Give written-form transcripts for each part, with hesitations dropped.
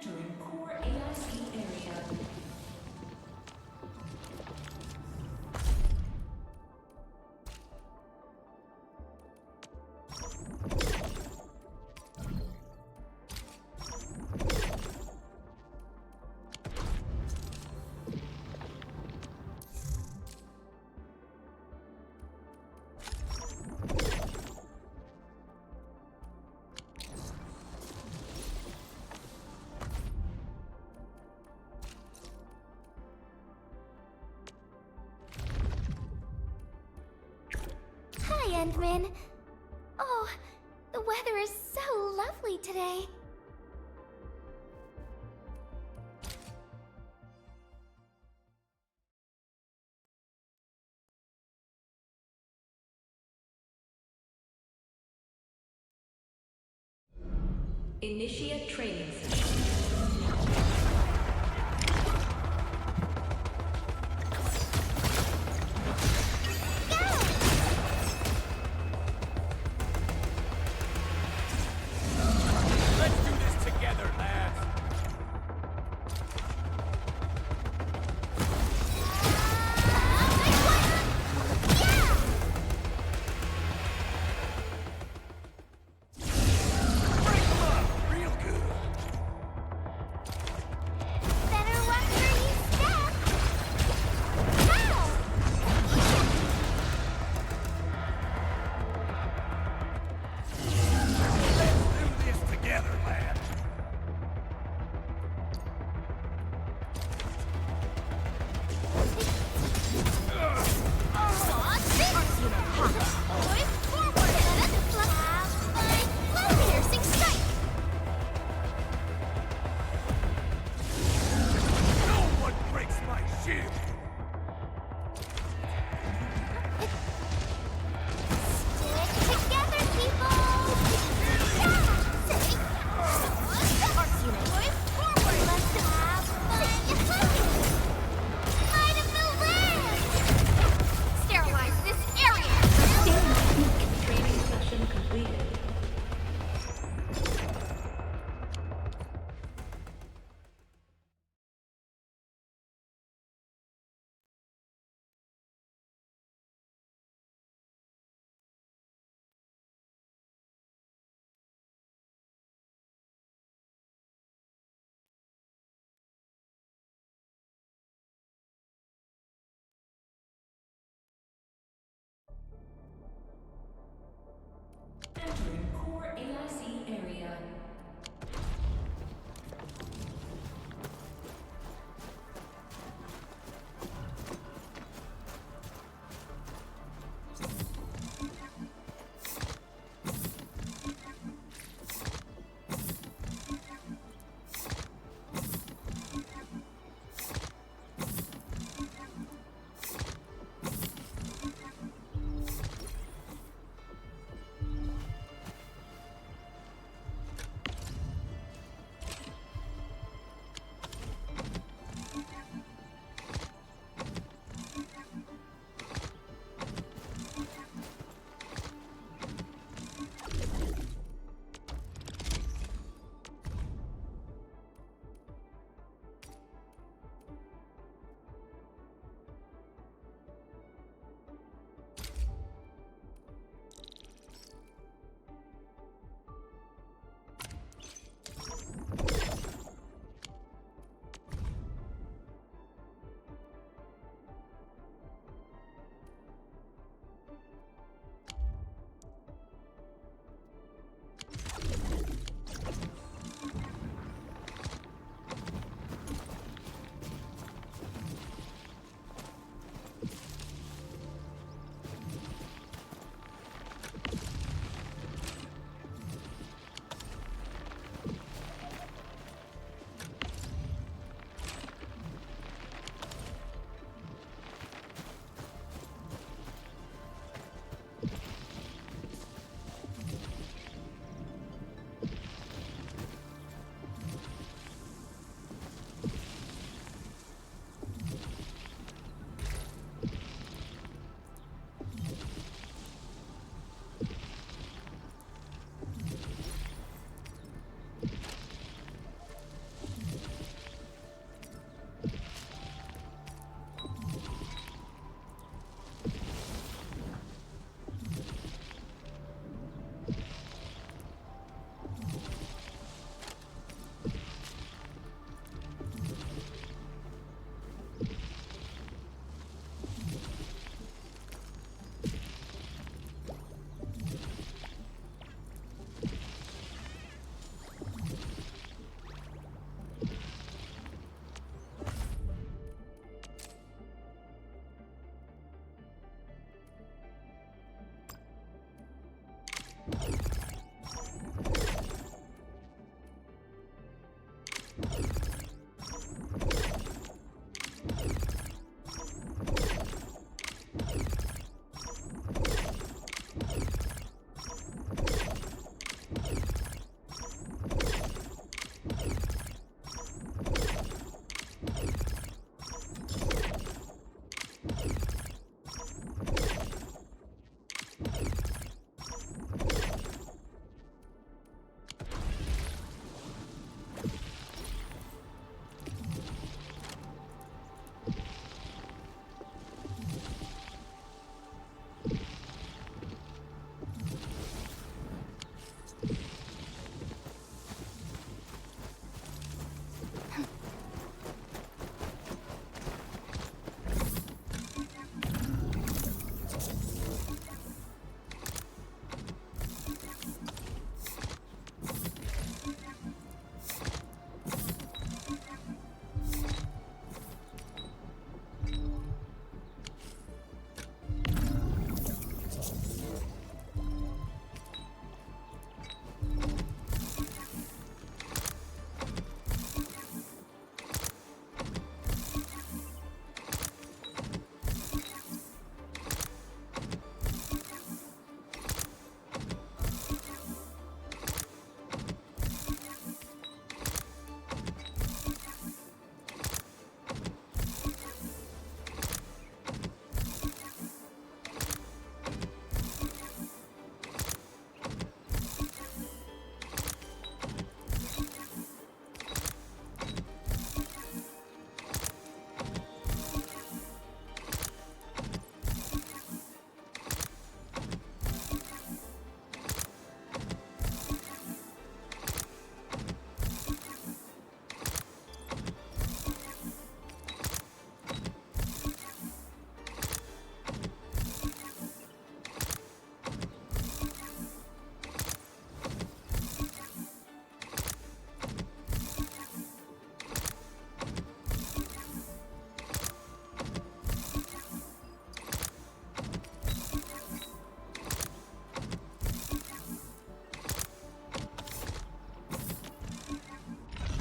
Entering core AIC area. Hi, Endman. Oh, the weather is so lovely today. Initiate training session.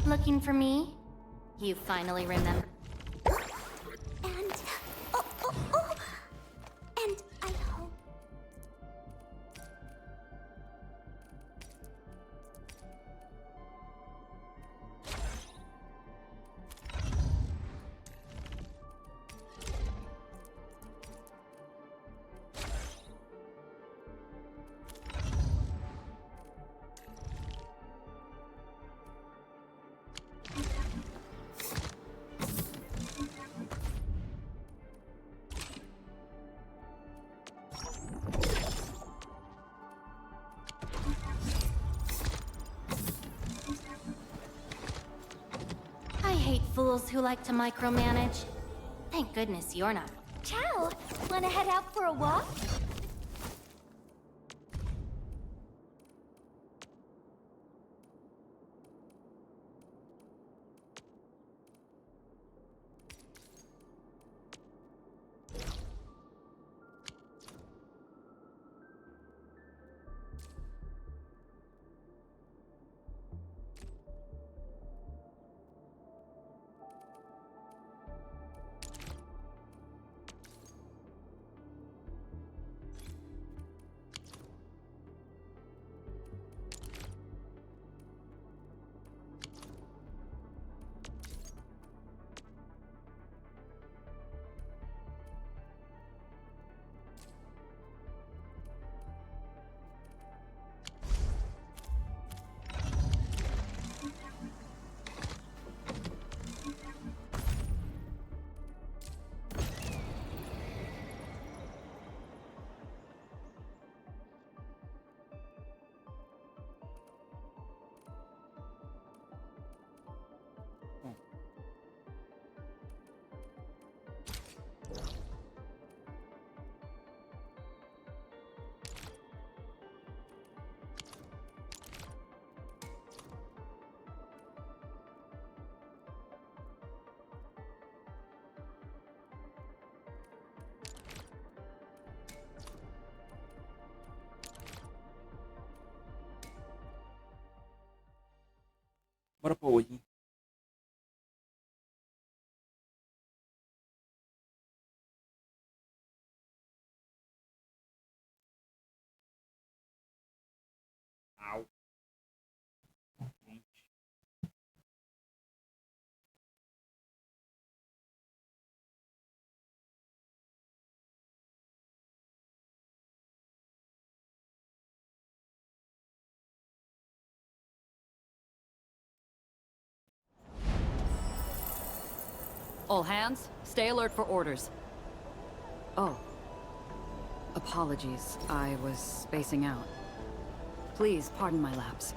Looking for me? You finally remember. And... oh! And I hope... I hate fools who like to micromanage. Thank goodness you're not. Ciao! Wanna head out for a walk? Bora pra hoje. Au. Gente. All hands, stay alert for orders. Oh. Apologies, I was spacing out. Please pardon my lapse.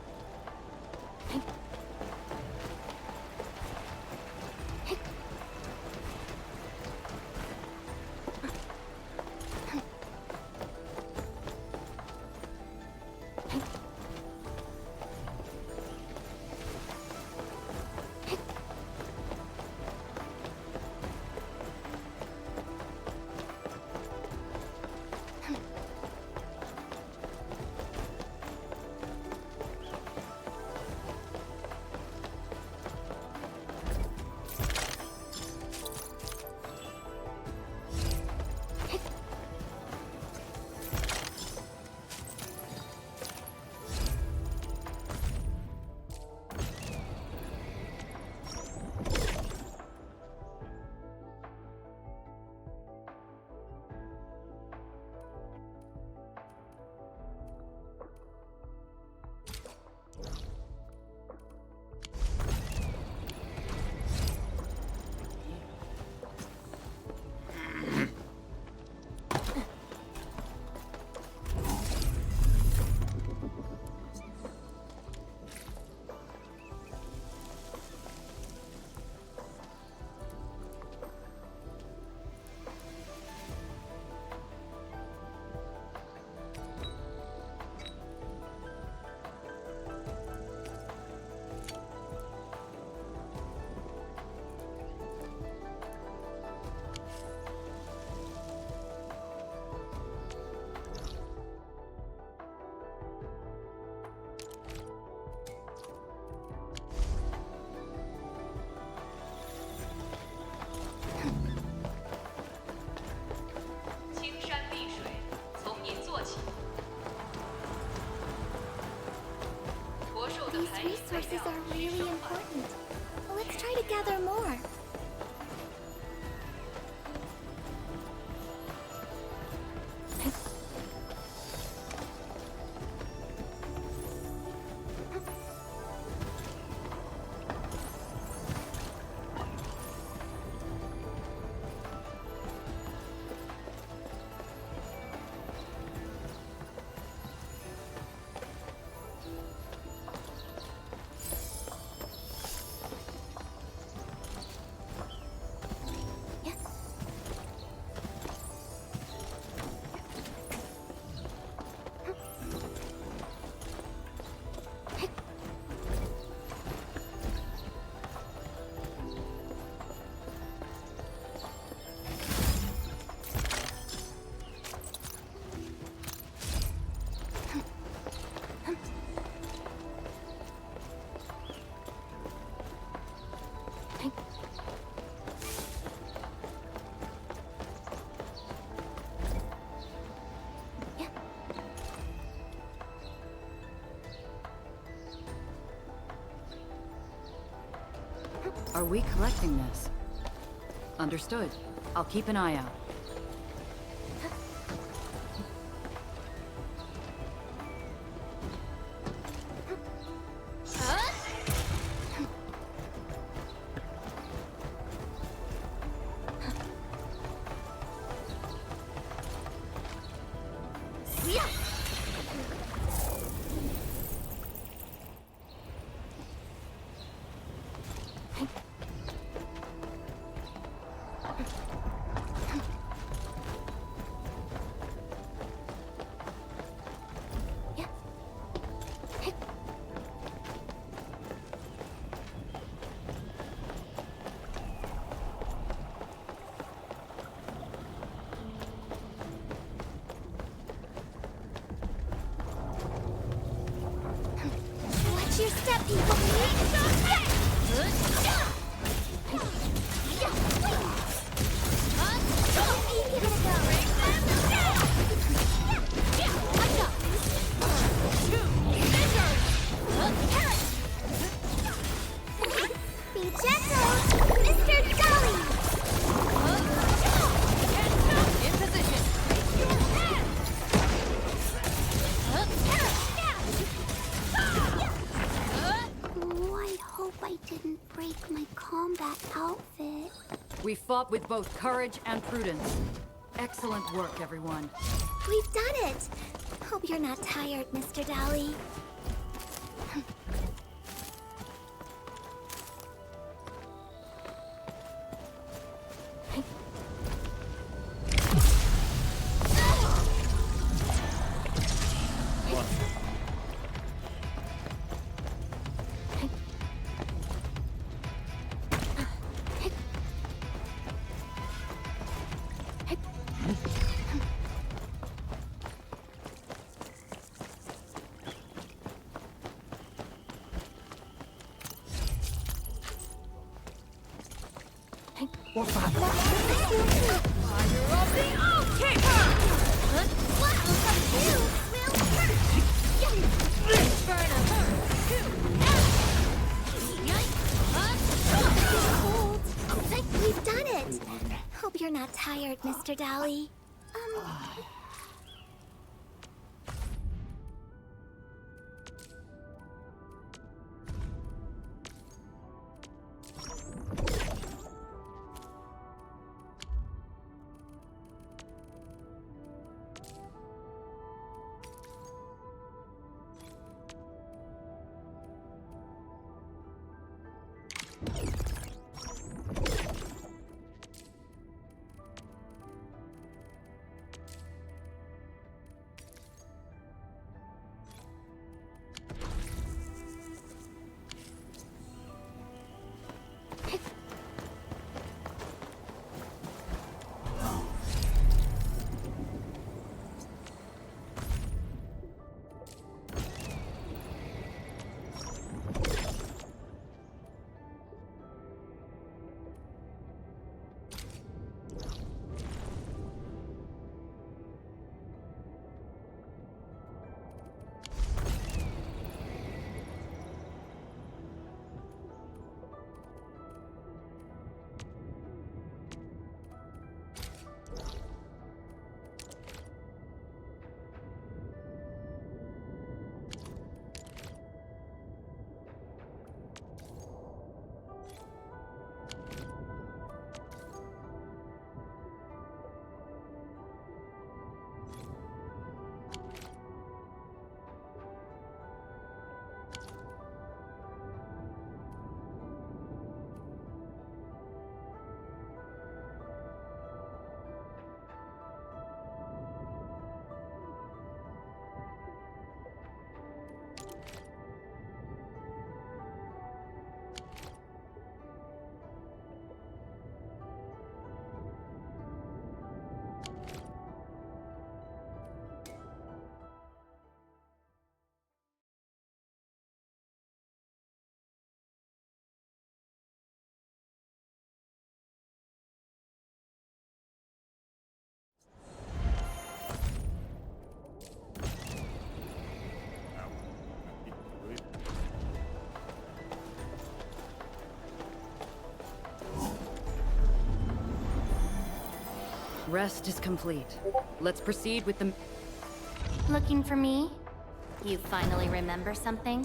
Are we collecting this? Understood. I'll keep an eye out. Watch your step, people! Be gentle, Mr. Dolly! In position! Oh, I hope I didn't break my combat outfit. We fought with both courage and prudence. Excellent work, everyone. We've done it! Hope you're not tired, Mr. Dolly. We've done it! Hope you're not tired, Mr. Dolly. Rest is complete. Let's proceed with the... Looking for me? You finally remember something?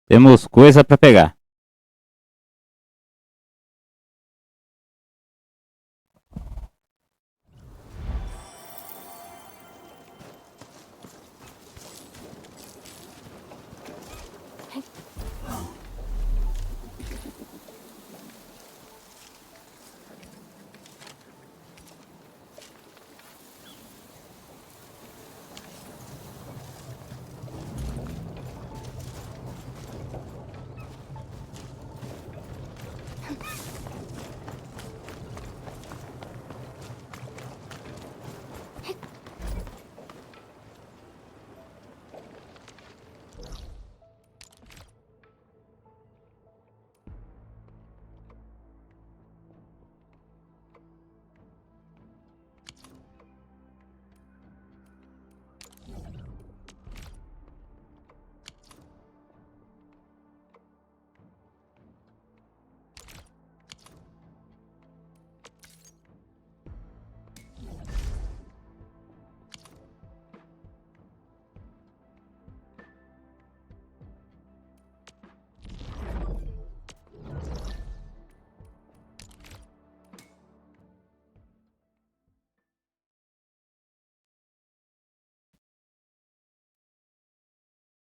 Temos coisa pra pegar.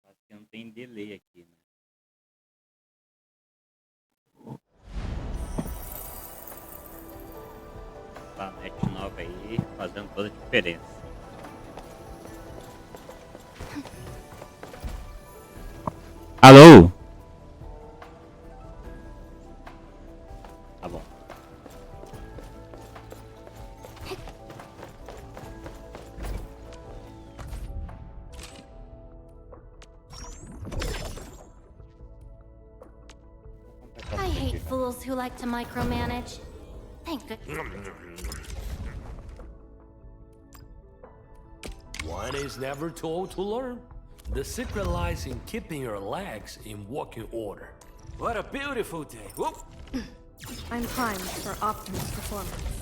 Acho que não tem delay aqui, né? Essa net nova aí fazendo toda a diferença. Alô? Tá bom. I hate fools who like to micromanage. Thank goodness. One is never told to learn. The secret lies in keeping your legs in working order. What a beautiful day. Whoop. I'm primed for Optimus performance.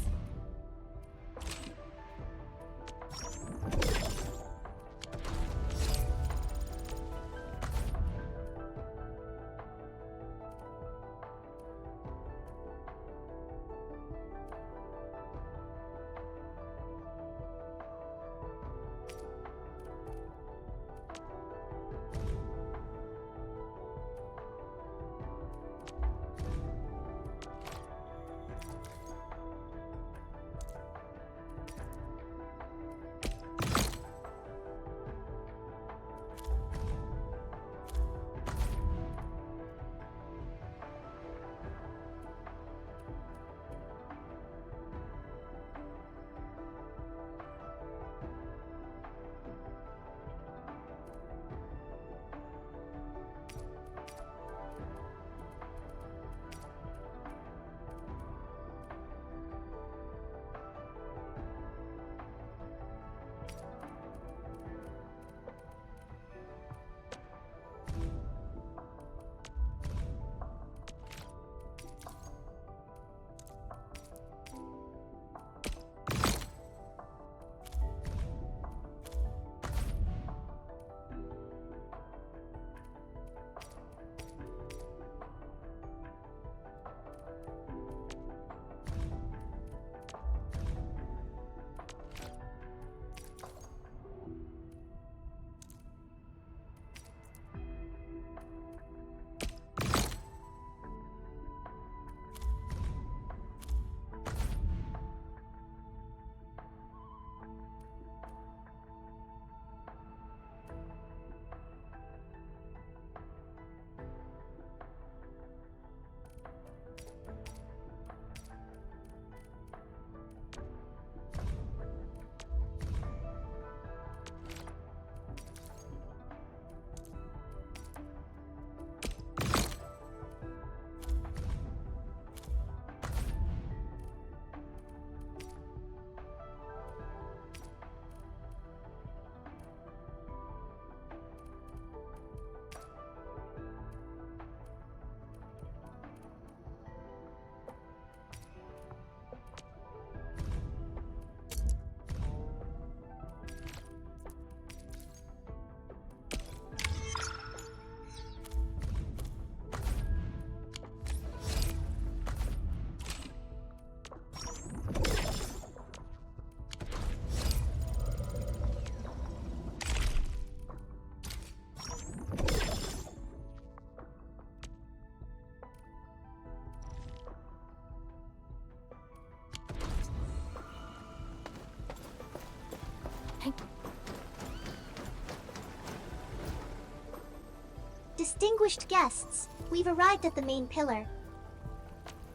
Distinguished guests, we've arrived at the main pillar.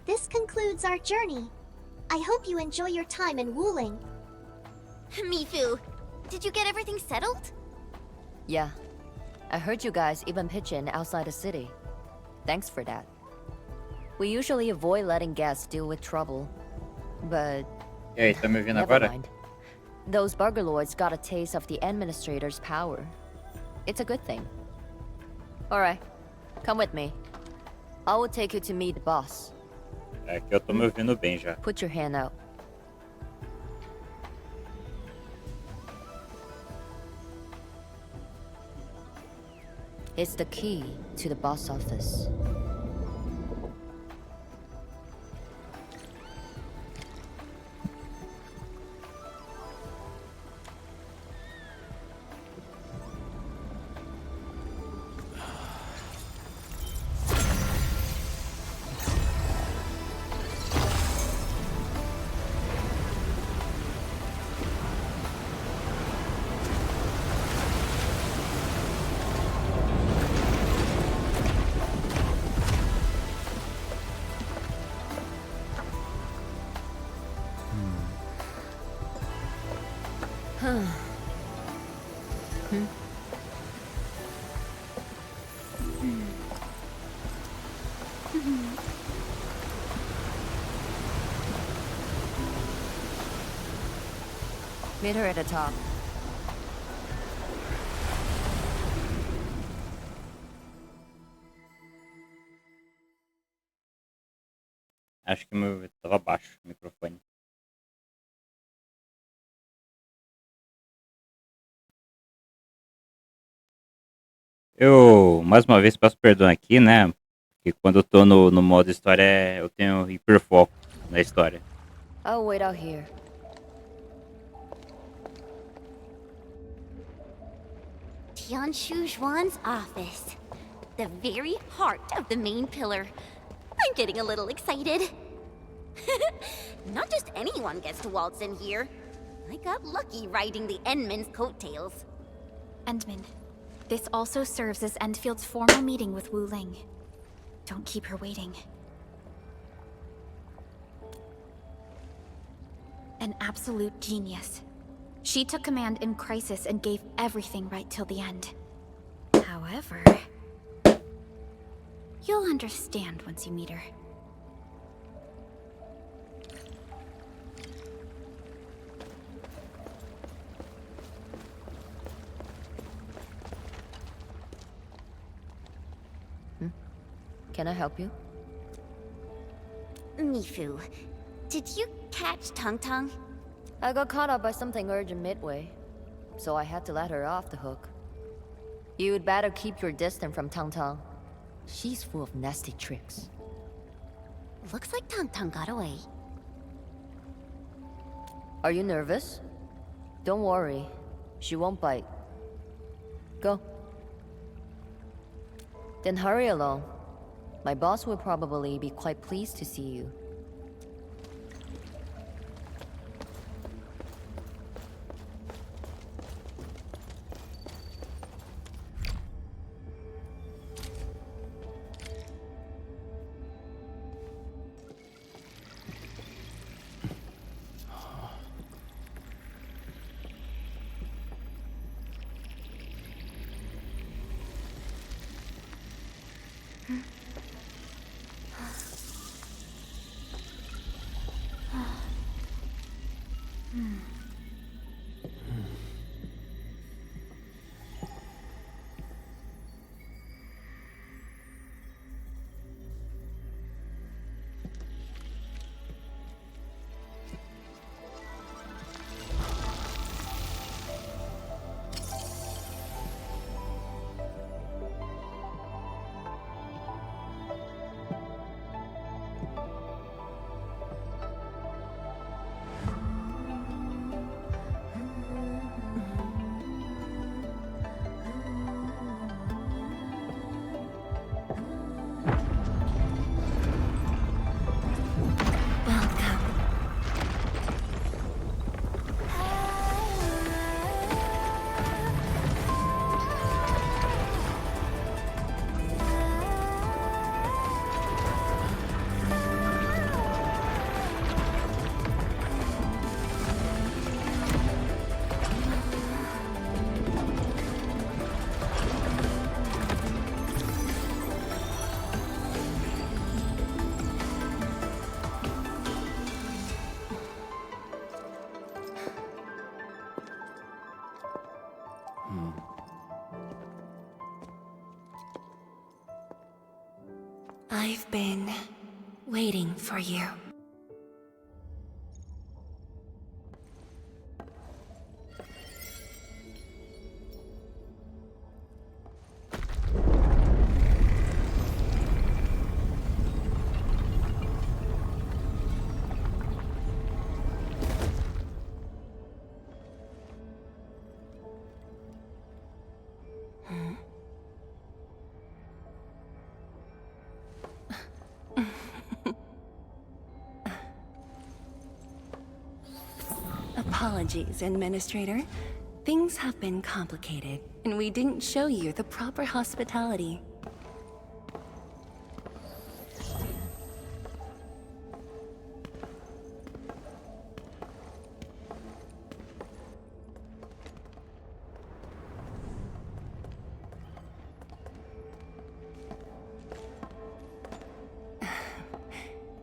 This concludes our journey. I hope you enjoy your time in Wuling. Mifu, did you get everything settled? Yeah. I heard you guys even pitch in outside the city. Thanks for that. We usually avoid letting guests deal with trouble. But E aí, tá me ouvindo never agora? mind. Those burger lords got a taste of the administrator's power. It's a good thing. Alright, come with me. I will take you to meet the boss. É que eu tô me ouvindo bem já. Put your hand out. It's the key to the boss office. Meet her at the top. Acho que meu tava baixo o microfone. Eu, mais uma vez, peço perdão aqui, né? Porque quando eu tô no modo história, eu tenho hiperfoco na história. I'll wait out here. Tianshu Zhuan's office. The very heart of the main pillar. I'm getting a little excited. Not just anyone gets to waltz in here. I got lucky riding the Endman's coattails. Endman, this also serves as Endfield's formal meeting with Wu Ling. Don't keep her waiting. An absolute genius. She took command in crisis and gave everything right till the end. However, you'll understand once you meet her. Can I help you? Mifu, did you catch Tang Tang? I got caught up by something urgent midway, so I had to let her off the hook. You'd better keep your distance from Tang Tang. She's full of nasty tricks. Looks like Tang Tang got away. Are you nervous? Don't worry. She won't bite. Go. Then hurry along. My boss will probably be quite pleased to see you. I've been waiting for you. Apologies, Administrator. Things have been complicated, and we didn't show you the proper hospitality.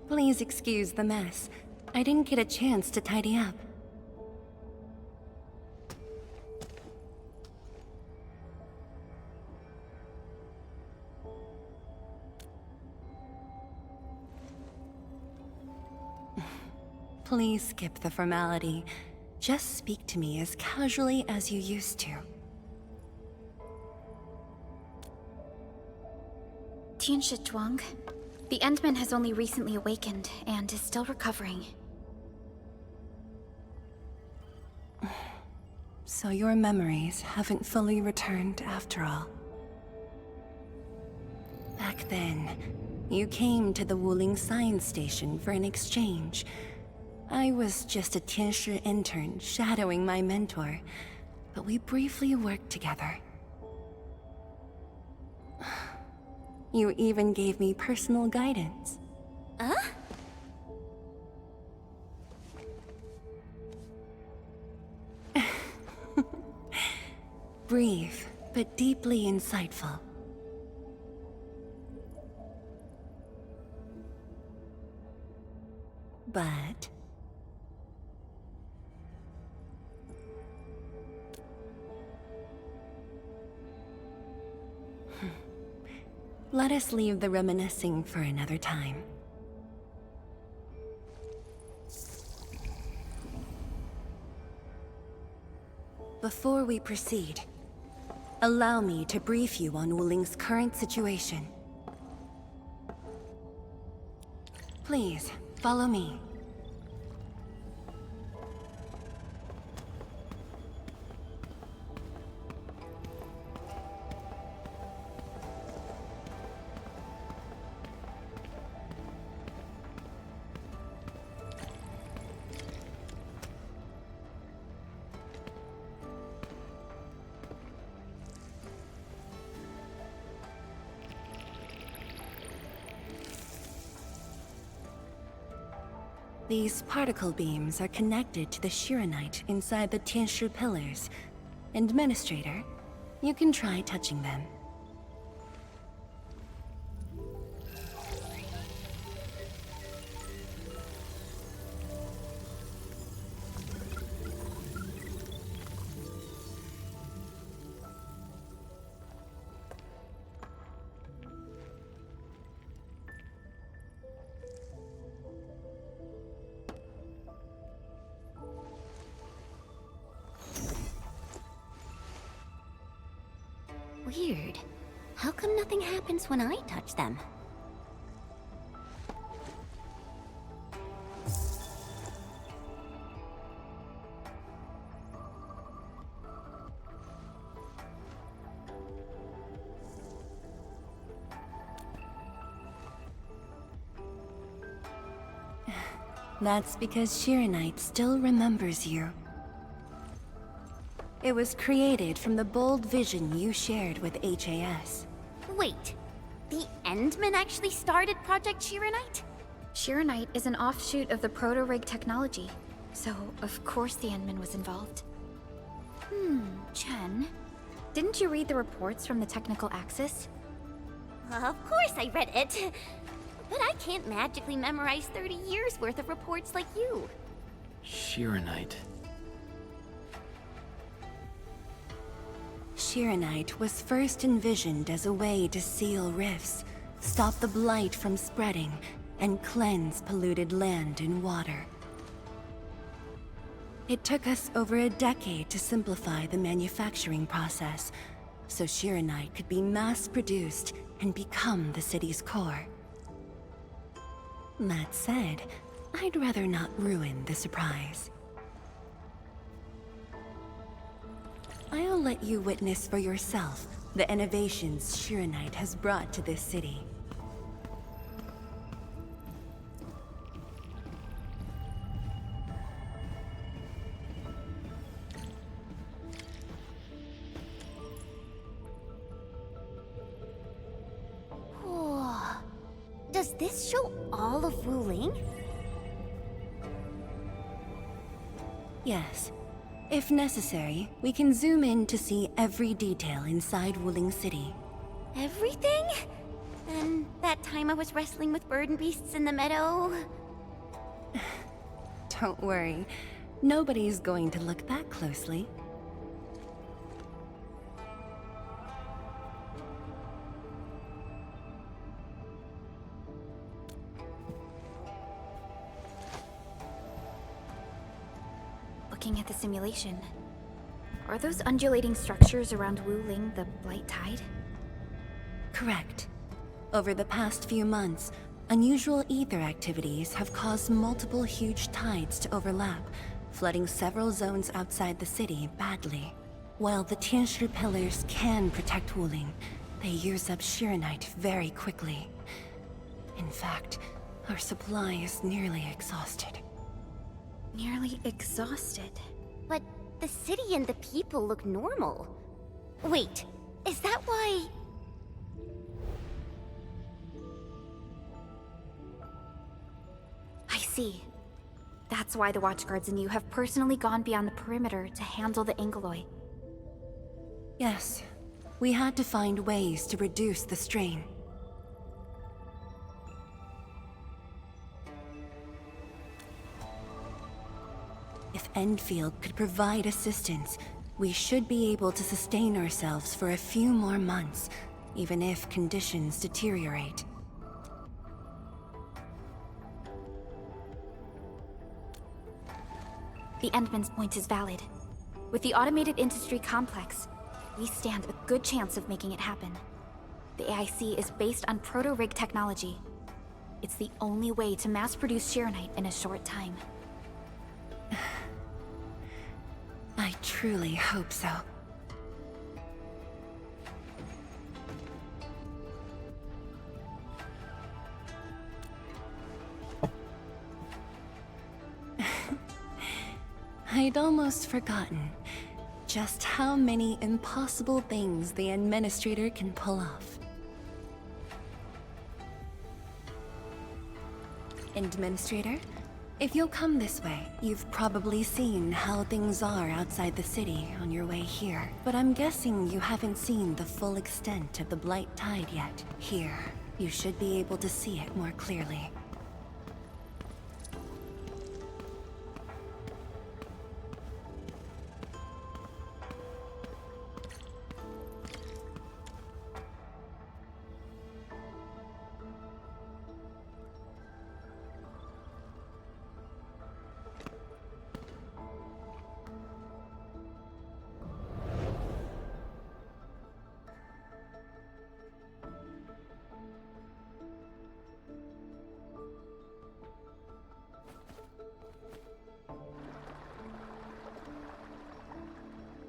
Please excuse the mess. I didn't get a chance to tidy up. Please skip the formality. Just speak to me as casually as you used to. Tianshi Zhuang, the Endman has only recently awakened and is still recovering. So your memories haven't fully returned after all. Back then, you came to the Wuling Science Station for an exchange. I was just a Tianshi intern shadowing my mentor, but we briefly worked together. You even gave me personal guidance. Huh? Brief, but deeply insightful. But... let us leave the reminiscing for another time. Before we proceed, allow me to brief you on Wuling's current situation. Please, follow me. These particle beams are connected to the Shiranite inside the Tianshi pillars. Administrator, you can try touching them. Weird. How come nothing happens when I touch them? That's because Shiranite still remembers you. It was created from the bold vision you shared with HAS. Wait, the Endman actually started Project Shiranite? Shiranite is an offshoot of the Proto-Rig technology, so of course the Endman was involved. Chen, didn't you read the reports from the Technical Axis? Of course I read it. But I can't magically memorize 30 years worth of reports like you. Shiranite. Shiranite was first envisioned as a way to seal rifts, stop the blight from spreading, and cleanse polluted land and water. It took us over a decade to simplify the manufacturing process, so Shirenite could be mass-produced and become the city's core. That said, I'd rather not ruin the surprise. I'll let you witness for yourself the innovations Shirenite has brought to this city. Does this show all of Wuling? Yes. If necessary, we can zoom in to see every detail inside Wuling City. Everything? And that time I was wrestling with bird and beasts in the meadow? Don't worry. Nobody's going to look that closely. Looking at the simulation, are those undulating structures around Wuling the Blight Tide? Correct. Over the past few months, unusual ether activities have caused multiple huge tides to overlap, flooding several zones outside the city badly. While the Tianshi pillars can protect Wuling, they use up Shirenite very quickly. In fact, our supply is nearly exhausted. Nearly exhausted. But the city and the people look normal. Wait, is that why... I see. That's why the Watchguards and you have personally gone beyond the perimeter to handle the Angeloi. Yes. We had to find ways to reduce the strain. If Endfield could provide assistance, we should be able to sustain ourselves for a few more months, even if conditions deteriorate. The Endman's point is valid. With the automated industry complex, we stand a good chance of making it happen. The AIC is based on proto-rig technology. It's the only way to mass-produce Shirenite in a short time. I truly hope so. I'd almost forgotten just how many impossible things the Administrator can pull off. Administrator? If you'll come this way, you've probably seen how things are outside the city on your way here. But I'm guessing you haven't seen the full extent of the Blight Tide yet. Here, you should be able to see it more clearly.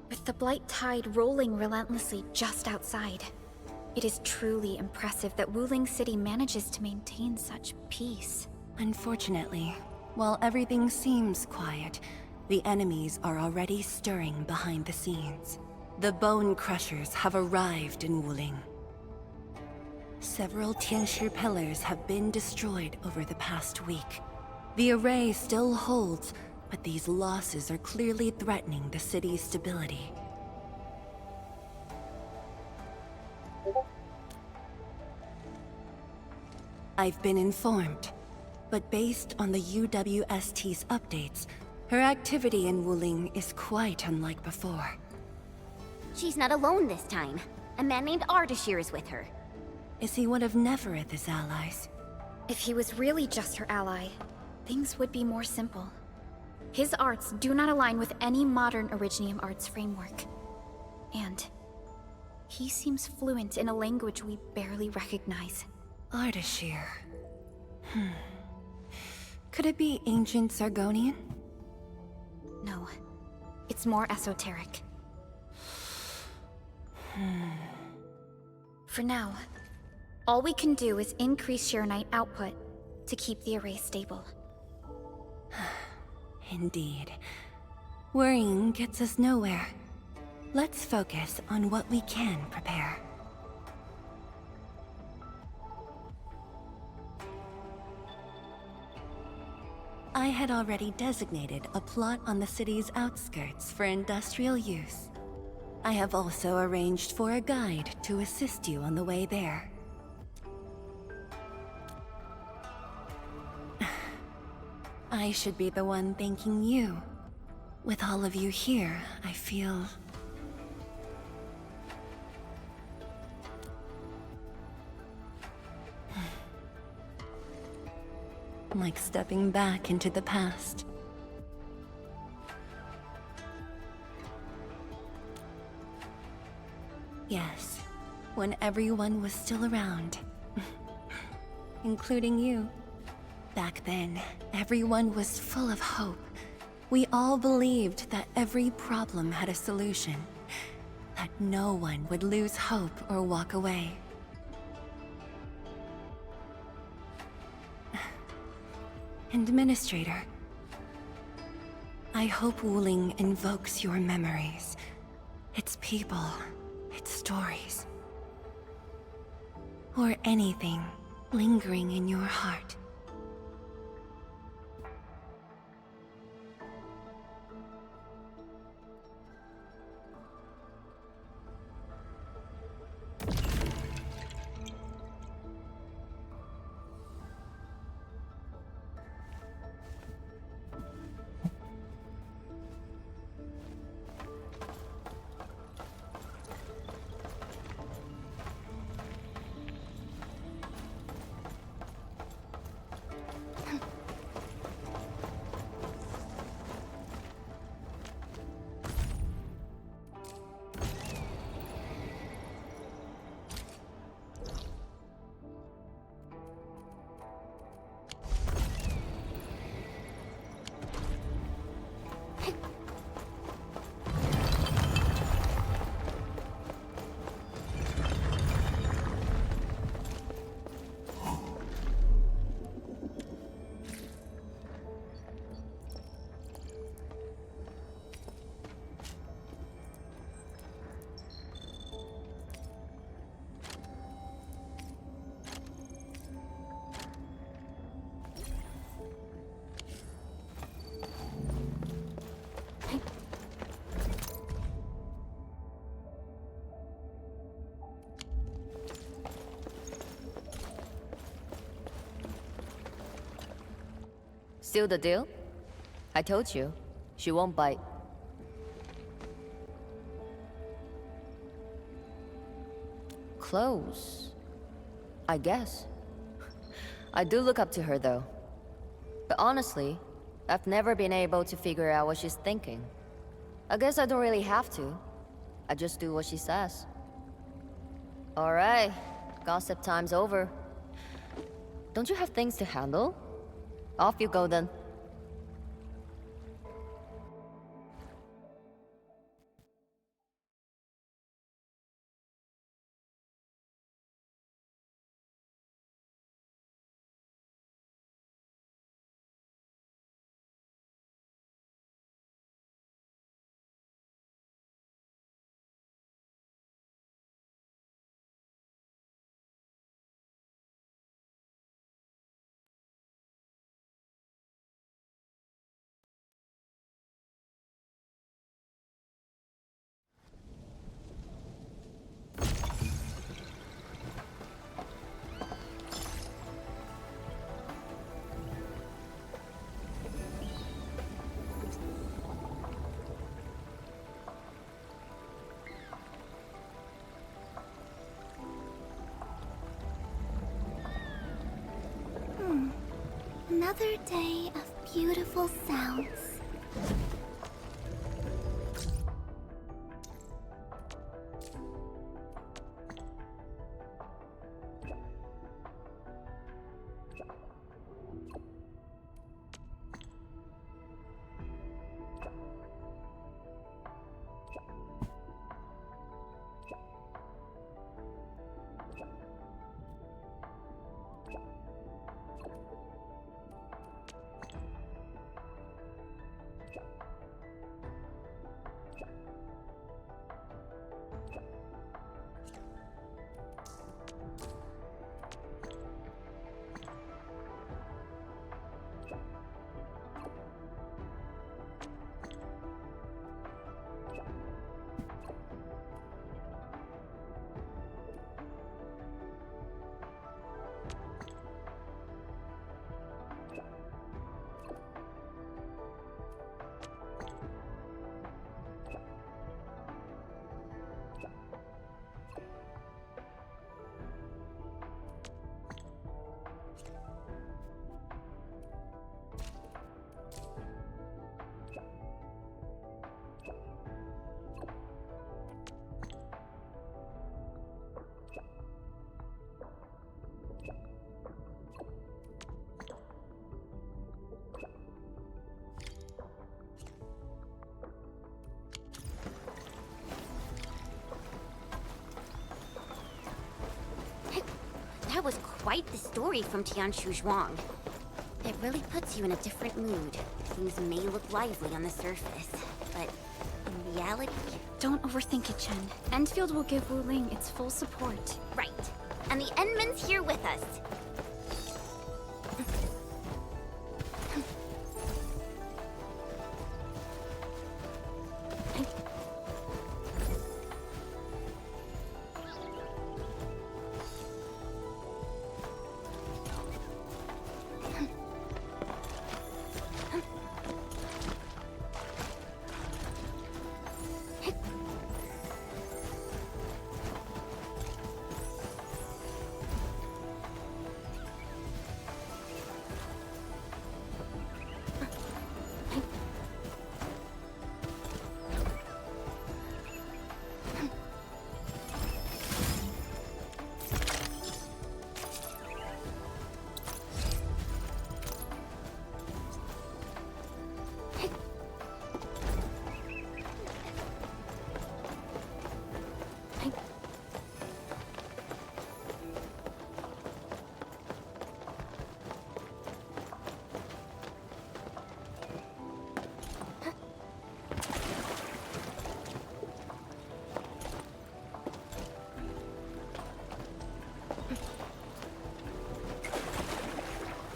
With the Blight Tide rolling relentlessly just outside, it is truly impressive that Wuling City manages to maintain such peace. Unfortunately, while everything seems quiet, the enemies are already stirring behind the scenes. The Bone Crushers have arrived in Wuling. Several Tianshi pillars have been destroyed over the past week. The array still holds, but these losses are clearly threatening the city's stability. I've been informed, but based on the UWST's updates, her activity in Wuling is quite unlike before. She's not alone this time. A man named Ardashir is with her. Is he one of Nefereth's allies? If he was really just her ally, things would be more simple. His arts do not align with any modern Originium arts framework. And he seems fluent in a language we barely recognize. Ardashir. Could it be ancient Sargonian? No, it's more esoteric. For now, all we can do is increase Shirenite output to keep the array stable. Indeed. Worrying gets us nowhere. Let's focus on what we can prepare. I had already designated a plot on the city's outskirts for industrial use. I have also arranged for a guide to assist you on the way there. I should be the one thanking you. With all of you here, I feel... like stepping back into the past. Yes, when everyone was still around. Including you. Back then, everyone was full of hope. We all believed that every problem had a solution. That no one would lose hope or walk away. Administrator, I hope Wuling invokes your memories. Its people, its stories. Or anything lingering in your heart. Still the deal? I told you, she won't bite. Close, I guess. I do look up to her though. But honestly, I've never been able to figure out what she's thinking. I guess I don't really have to. I just do what she says. Alright, gossip time's over. Don't you have things to handle? Off you go then. Another day of beautiful sounds. That was quite the story from Tianshu Zhuang. It really puts you in a different mood. Things may look lively on the surface, but in reality... Don't overthink it, Chen. Endfield will give Wu Ling its full support. Right. And the Endman's here with us.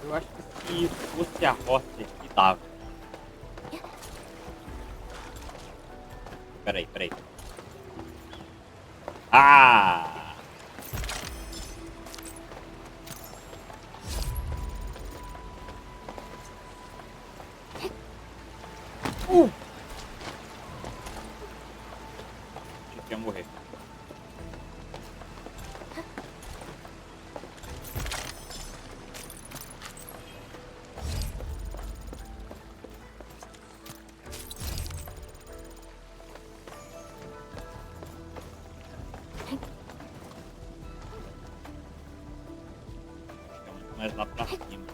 Eu acho que se fosse a roça que dava. Peraí. Ah! Achei que ia morrer. Mais lá pra cima.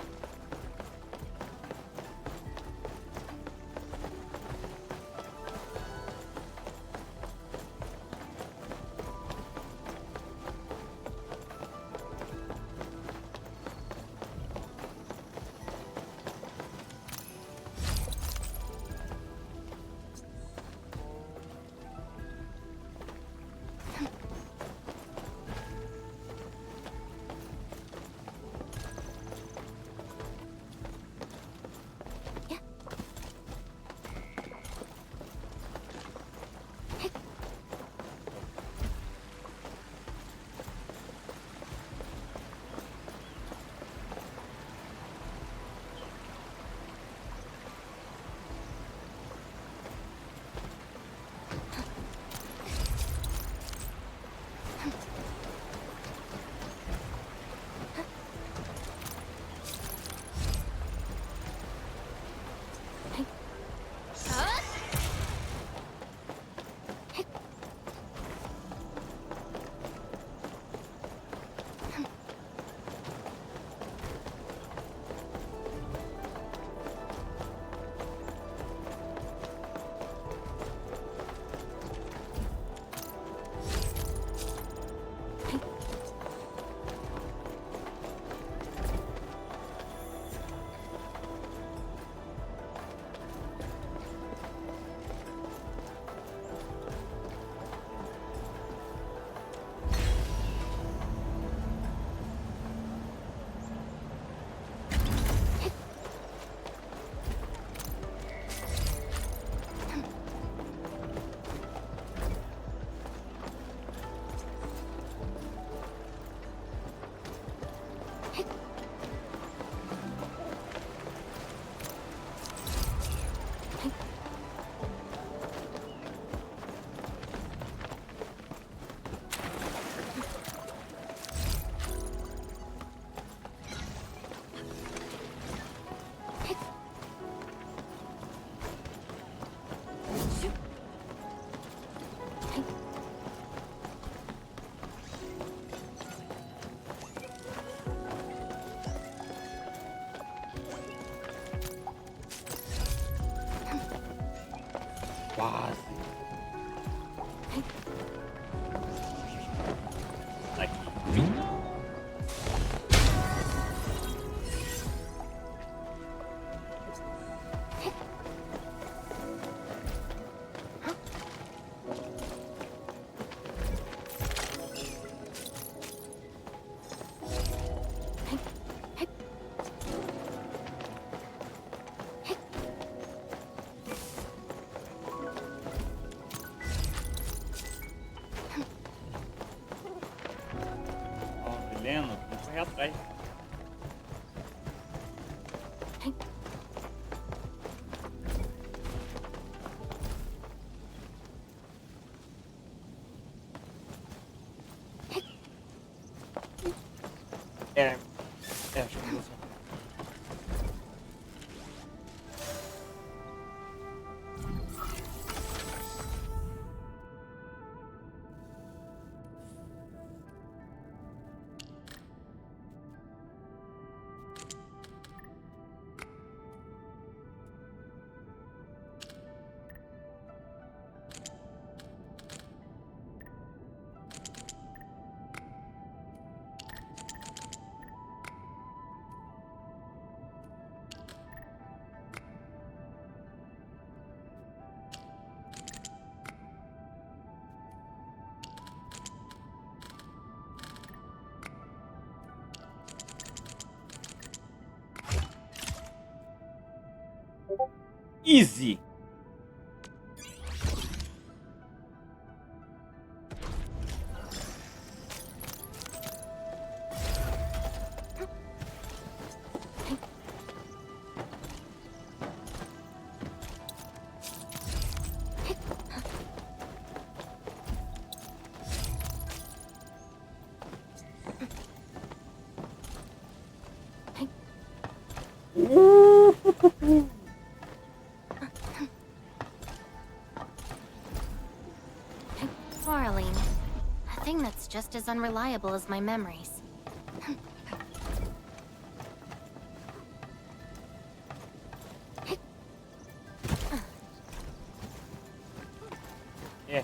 Quase. Aqui. Helena, tem que correr atrás. Acho que não sei. Easy. Quarreling. A thing that's just as unreliable as my memories. Yeah.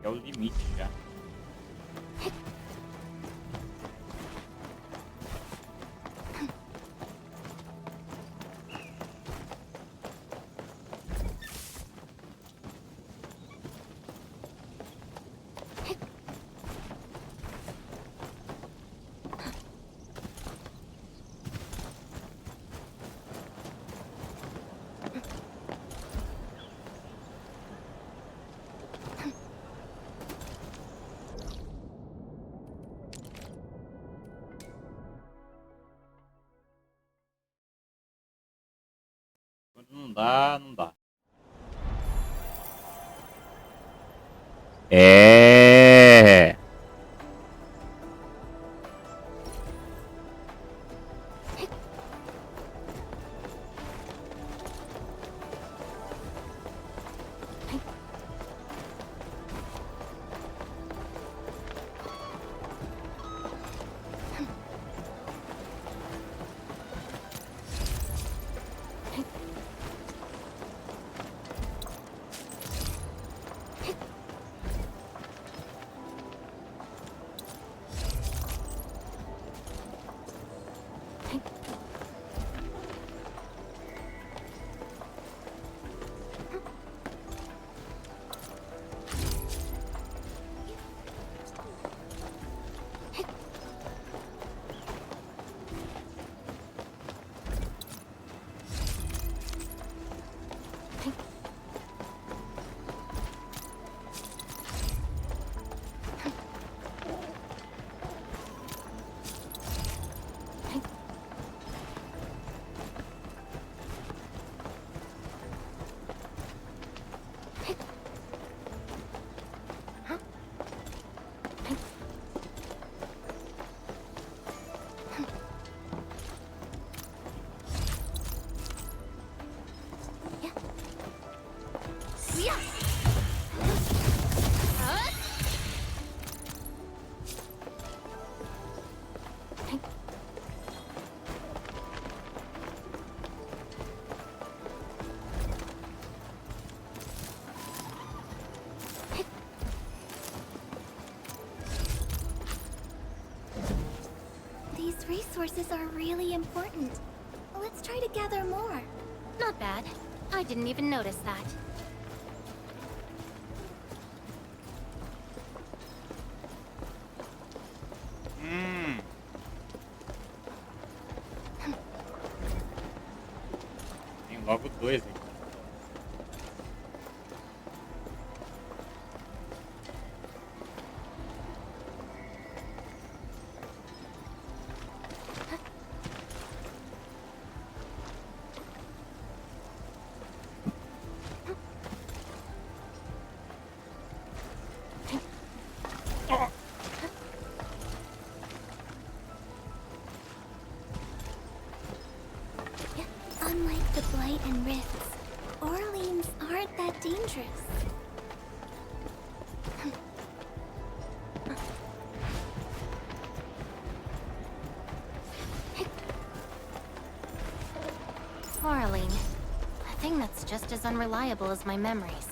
É o limite já. Quando não dá, não dá. É. resources are really important. Let's try to gather more. Not bad. I didn't even notice that. Tem logo dois aqui. Unlike the Blight and Rifts, Orleans aren't that dangerous. Quarreling. A thing that's just as unreliable as my memories.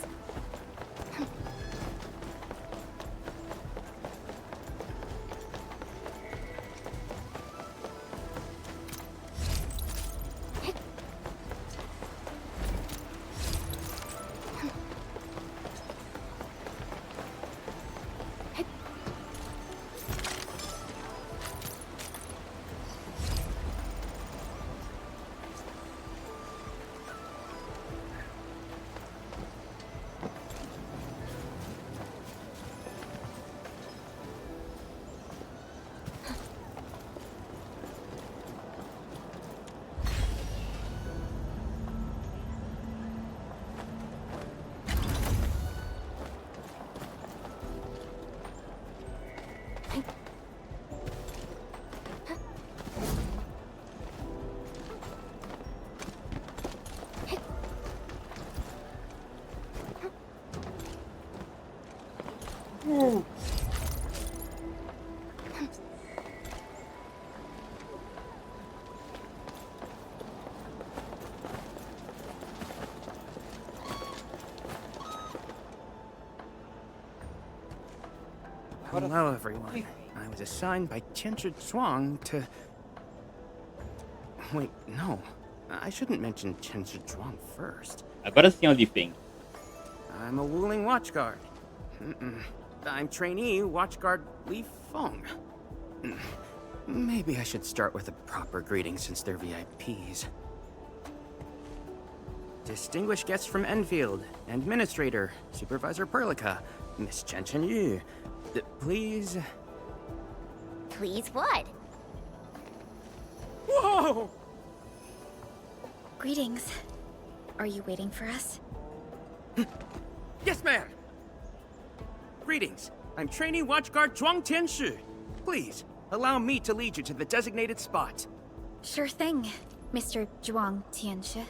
Hello, everyone. I was assigned by Tianchi Zhuang to... Wait, no. I shouldn't mention Tianchi Zhuang first. Agora sim, Olifeng. I'm a Wuling Watchguard. I'm trainee Watchguard Li Feng. Maybe I should start with a proper greeting since they're VIPs. Distinguished guests from Endfield, Administrator, Supervisor Perlica, Miss Chen Yu. Please... Please what? Whoa! Greetings. Are you waiting for us? Yes, ma'am! Greetings. I'm trainee Watchguard Zhuang Tianshi. Please, allow me to lead you to the designated spot. Sure thing, Mr. Zhuang Tianshi.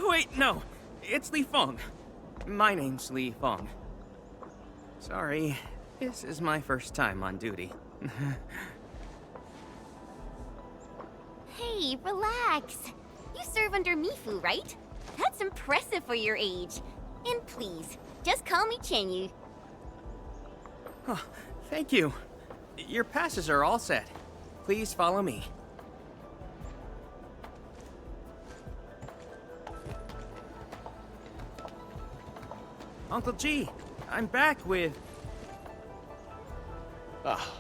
Wait, no. It's Li Feng. My name's Li Feng. Sorry, this is my first time on duty. Hey, relax. You serve under Mifu, right? That's impressive for your age. And please, just call me Chenyu. Oh, thank you. Your passes are all set. Please follow me. Uncle G, I'm back with... Ah,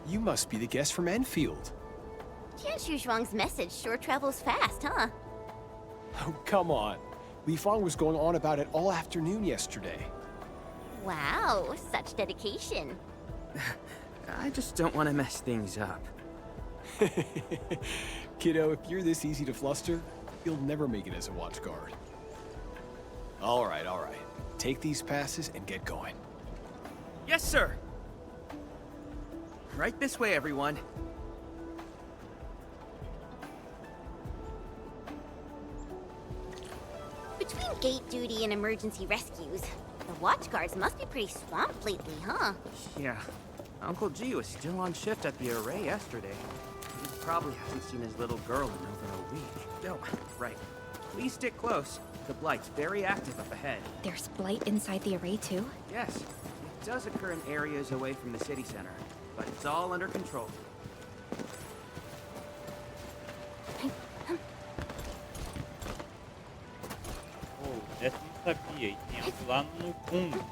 you must be the guest from Endfield. Tianshu Zhuang's message sure travels fast, huh? Oh, come on. Li Feng was going on about it all afternoon yesterday. Wow, such dedication. I just don't want to mess things up. Kiddo, if you're this easy to fluster, you'll never make it as a watch guard. All right. Take these passes and get going. Yes, sir! Right this way, everyone. Between gate duty and emergency rescues, the watch guards must be pretty swamped lately, huh? Yeah. Uncle G was still on shift at the array yesterday. He probably hasn't seen his little girl in over a week. Oh, right. Please stick close. The Blight's very active up ahead. There's blight inside the array too? Yes. It does occur in areas away from the city center, but it's all under control. sabia. E tem algo lá no fundo.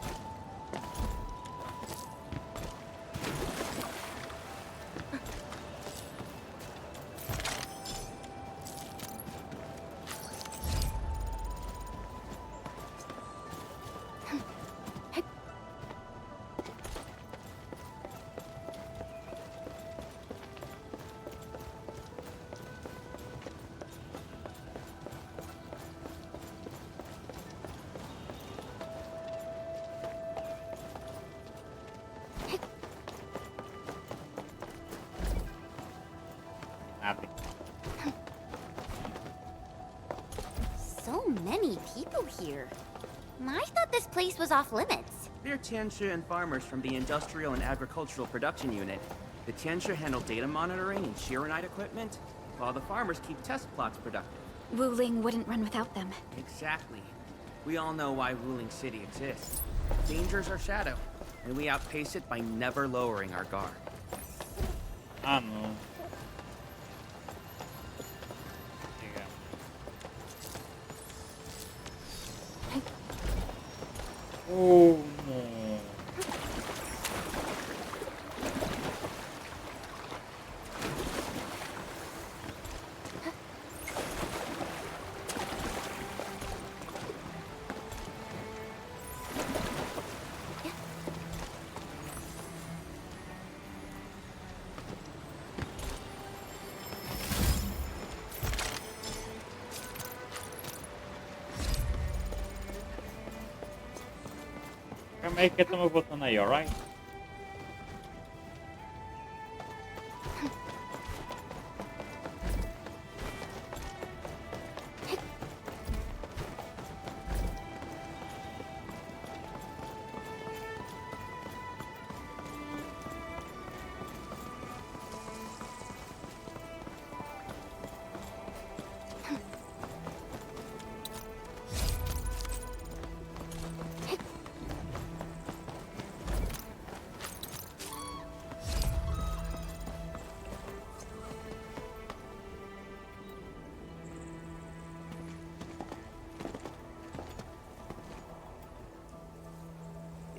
Nada. So many people here. I thought this place was off limits. They're Tiansha and farmers from the Industrial and Agricultural Production Unit. The Tiansha handle data monitoring and Shiranite equipment, while the farmers keep test plots productive. Wuling wouldn't run without them. Exactly. We all know why Wuling City exists. Danger's our shadow, and we outpace it by never lowering our guard. Ah, não. Legal. Oh, não. Calma aí que estamos voltando aí, alright?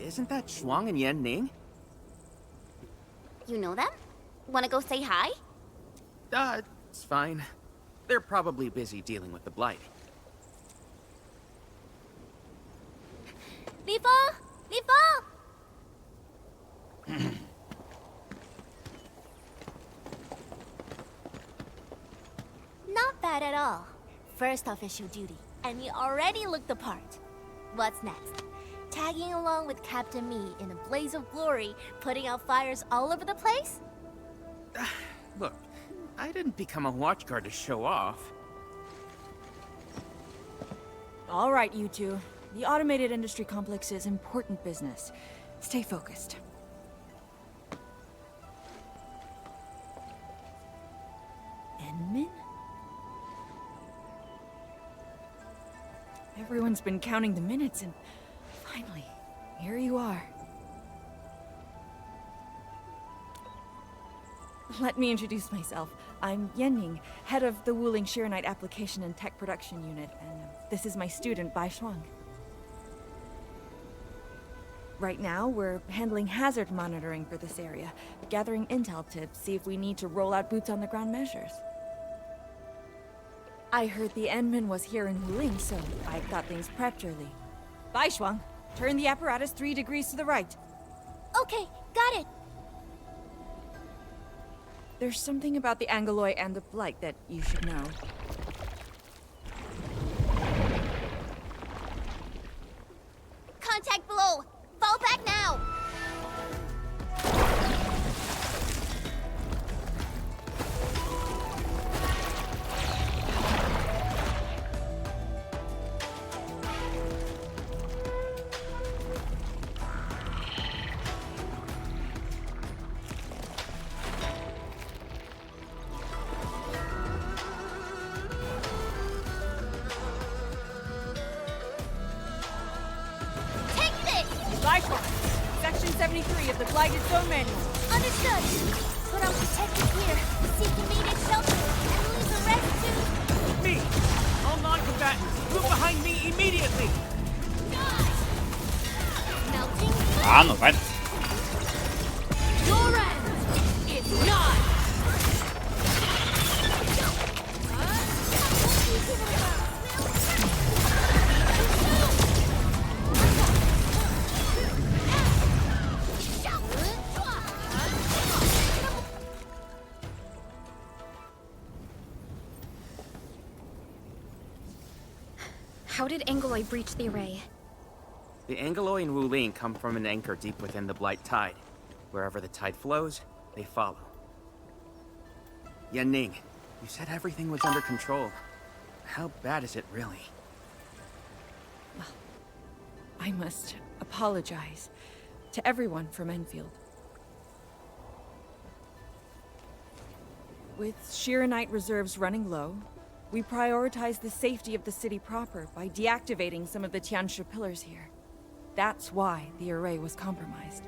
Isn't that Shuang and Yan Ning? You know them? Wanna go say hi? It's fine. They're probably busy dealing with the Blight. Lifo! Lifo! Not bad at all. First official duty, and you already look the part. What's next? Tagging along with Captain Me in a blaze of glory, putting out fires all over the place? Look, I didn't become a watchguard to show off. All right, you two. The automated industry complex is important business. Stay focused. Enmin? Everyone's been counting the minutes and finally, here you are. Let me introduce myself. I'm Yening, head of the Wuling Shiranite Application and Tech Production Unit, and this is my student, Bai Shuang. Right now, we're handling hazard monitoring for this area, gathering intel to see if we need to roll out boots-on-the-ground measures. I heard the Endman was here in Wuling, so I got things prepped early. Bai Shuang, turn the apparatus 3 degrees to the right. Okay, got it. There's something about the Angoloi and the Blight that you should know. Contact below! Fall back now! Section 73 of the Blighted Zone Manual. Understood. Put on protective gear, seek immediate shelter, and leave the rest to... Me! All non-combatants, move behind me immediately! Ah, não vai. Your end is not. How did Angeloy breach the array? The Angeloy and Wuling come from an anchor deep within the Blight Tide. Wherever the tide flows, they follow. Yanning, you said everything was under control. How bad is it really? I must apologize to everyone from Endfield. With Shiranite reserves running low, we prioritize the safety of the city proper by deactivating some of the Tianshu pillars here. That's why the array was compromised.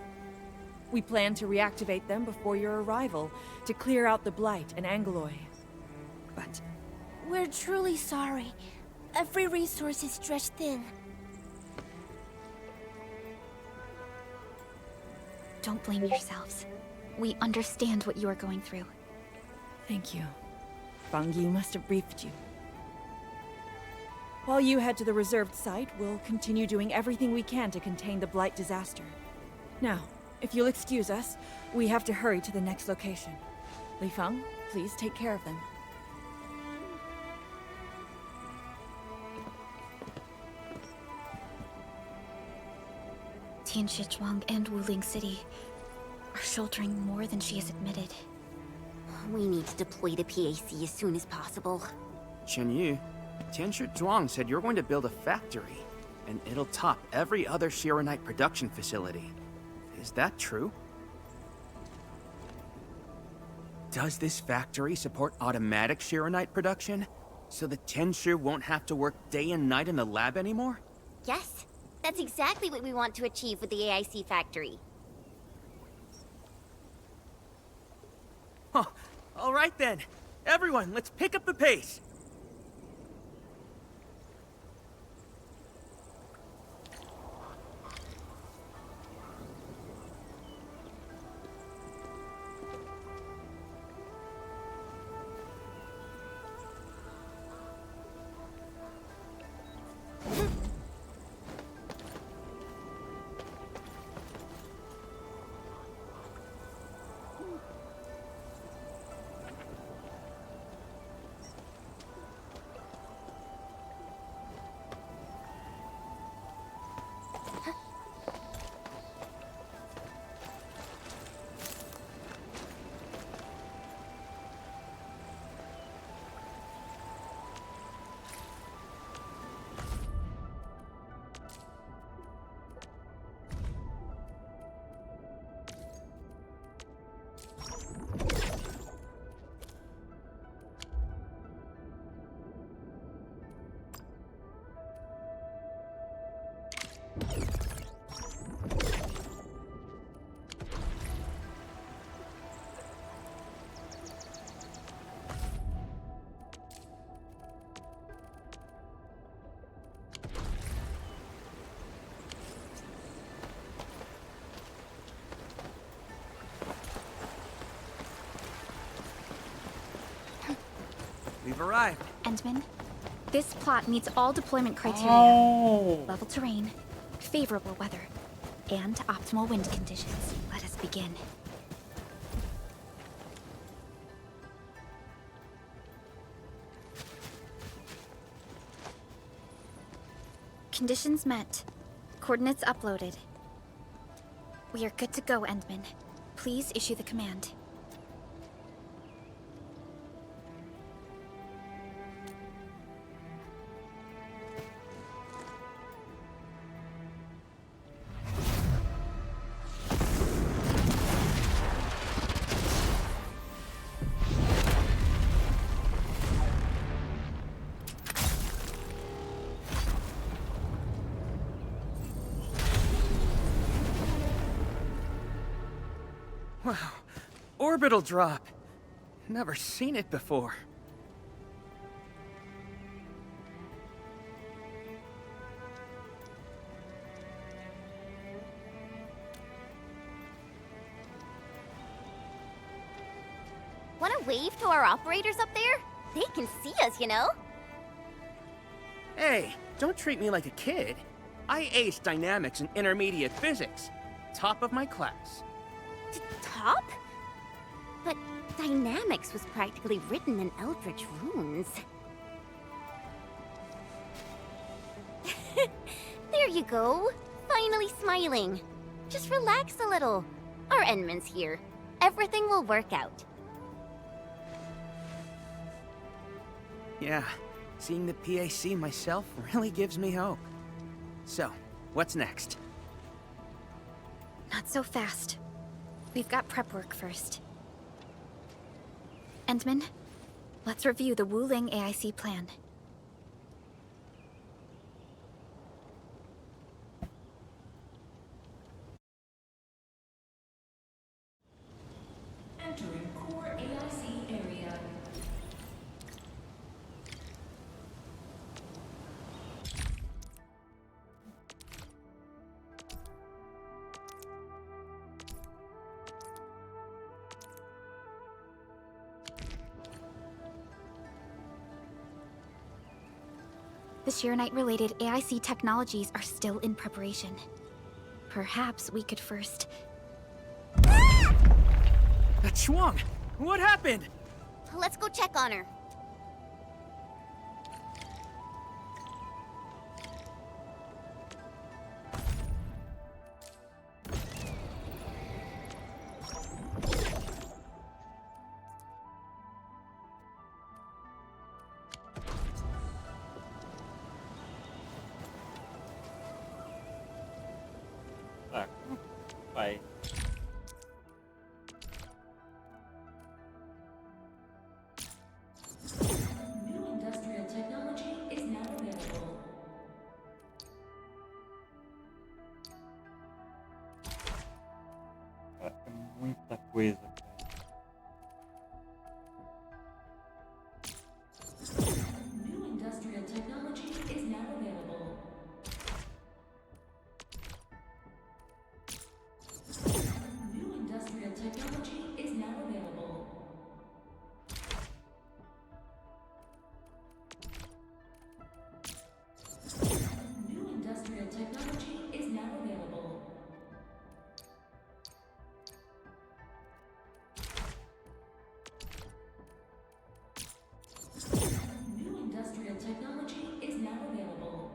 We plan to reactivate them before your arrival to clear out the Blight and Angeloy. But We're truly sorry. Every resource is stretched thin. Don't blame yourselves. We understand what you are going through. thank you. Fang Yu must have briefed you. While you head to the reserved site, we'll continue doing everything we can to contain the Blight disaster. Now, if you'll excuse us, we have to hurry to the next location. Li Feng, please take care of them. Tianshizhuang and Wuling City are sheltering more than she has admitted. We need to deploy the PAC as soon as possible. Chen Yu, Tianshi Zhuang said you're going to build a factory, and it'll top every other Shiranite production facility. Is that true? Does this factory support automatic Shiranite production? So the Tianshu won't have to work day and night in the lab anymore? Yes, that's exactly what we want to achieve with the AIC factory. Huh. All right then. Everyone, let's pick up the pace. We've arrived. Endman, this plot meets all deployment criteria. Oh. Level terrain, favorable weather, and optimal wind conditions. Let us begin. Conditions met. Coordinates uploaded. We are good to go, Endman. Please issue the command. Wow. Orbital drop. Never seen it before. Wanna wave to our operators up there? They can see us, you know? Hey, don't treat me like a kid. I aced dynamics and intermediate physics. Top of my class. Top? But dynamics was practically written in Eldritch runes. There you go. Finally smiling. Just relax a little. Our Endman's here. Everything will work out. Yeah, seeing the PAC myself really gives me hope. So, what's next? Not so fast. We've got prep work first. Endman, let's review the Wuling AIC plan. Entering core AIC area. The Sheernite-related AIC technologies are still in preparation. Perhaps we could first... Chuang! What happened? Let's go check on her. Tá, vai. New industrial technology is now available. Cara, é muita coisa, cara. New industrial technology is now available. New industrial technology is now available. New industrial technology is now available. New industrial technology is now available.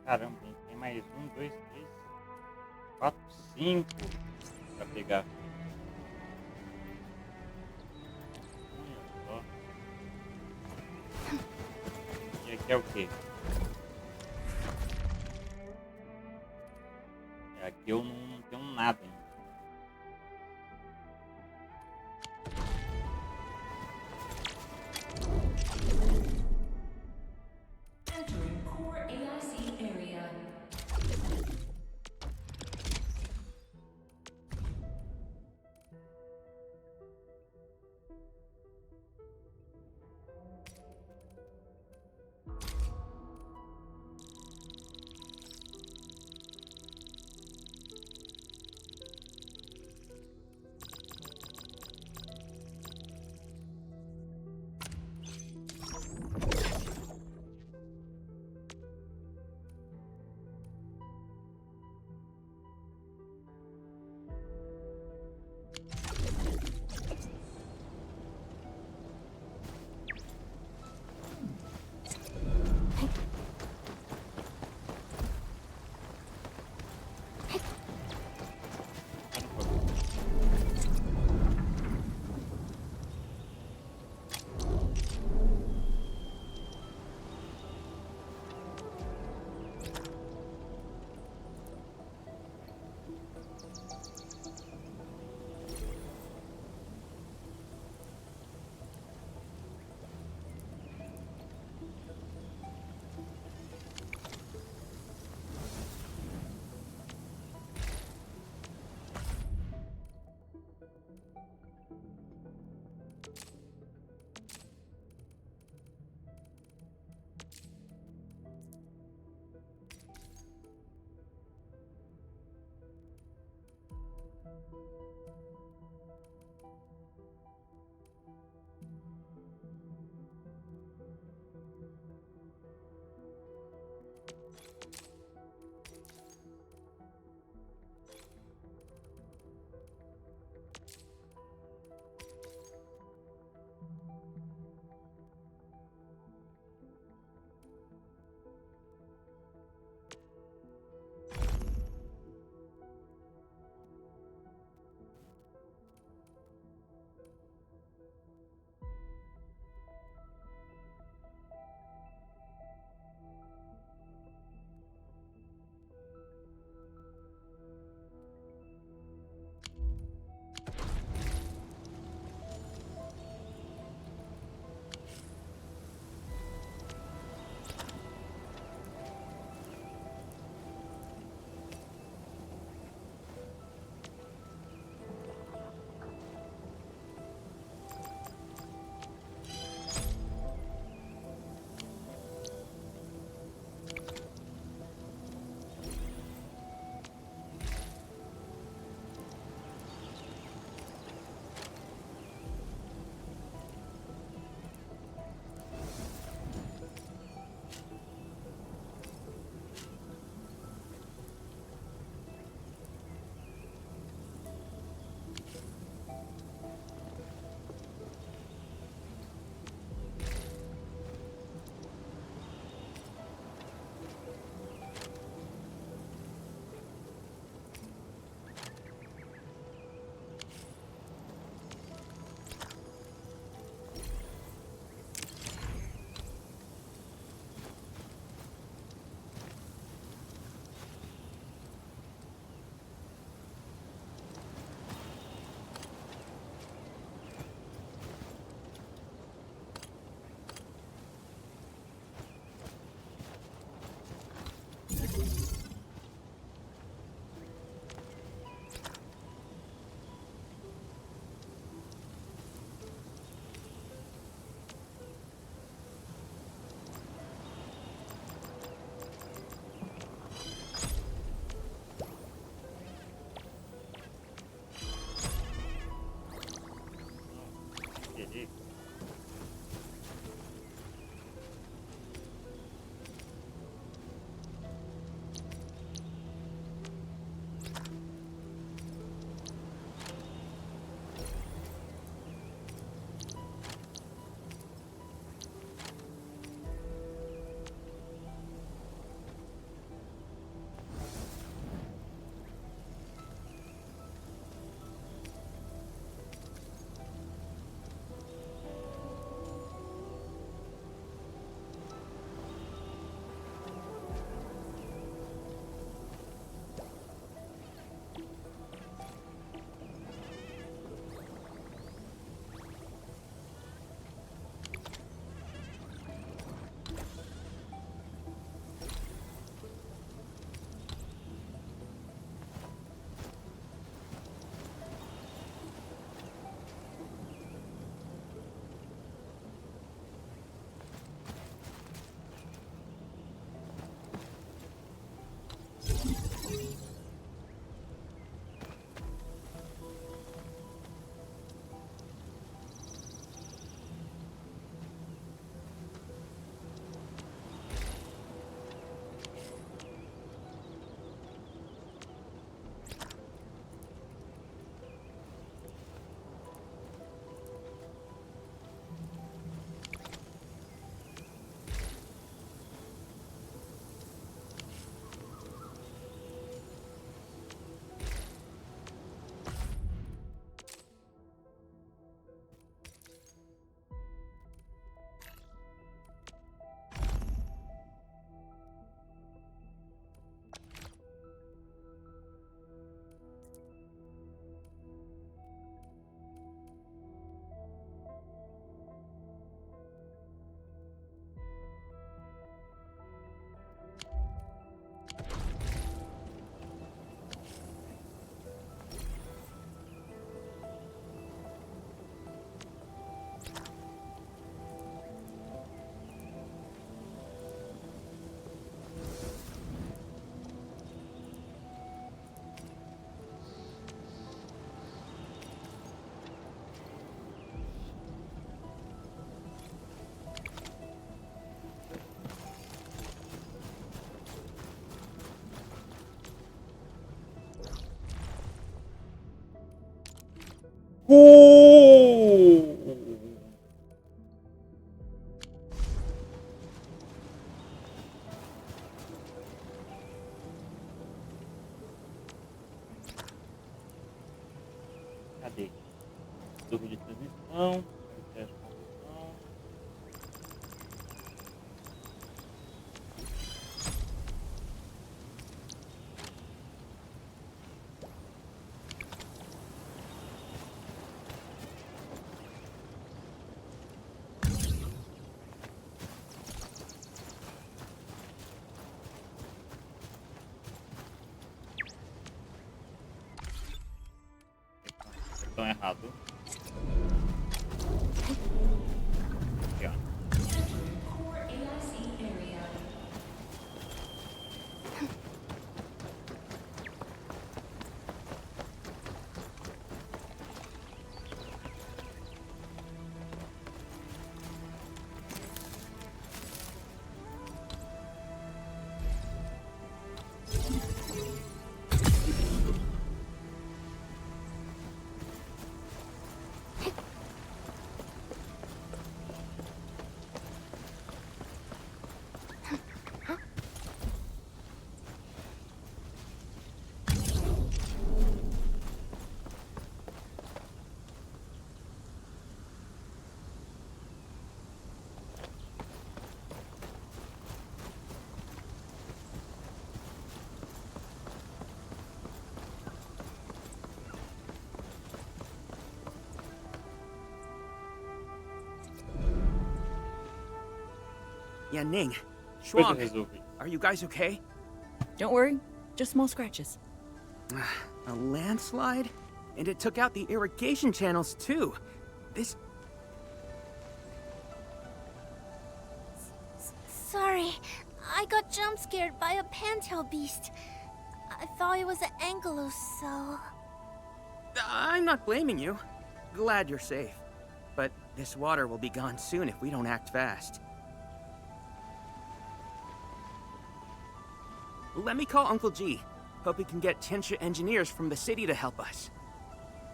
Caramba, hein? Tem mais 1, 2, 3, 4, 5 pra pegar. Olha só. E aqui é o quê? Aqui eu não tenho nada ainda. Entering core AIC area. Cadê? Torre de transmissão. Teste de conversão. Botão errado. Aqui, ó. Core AIC area. Yeah, Ning. Coisa Shuang, resolvida. are you guys okay? Don't worry, just small scratches. A landslide? And it took out the irrigation channels too. This... Sorry, I got jump scared by a pantail beast. I thought it was an ankylos, so... I'm not blaming you. Glad you're safe. But this water will be gone soon if we don't act fast. Let me call Uncle G. Hope we can get Tianxia engineers from the city to help us.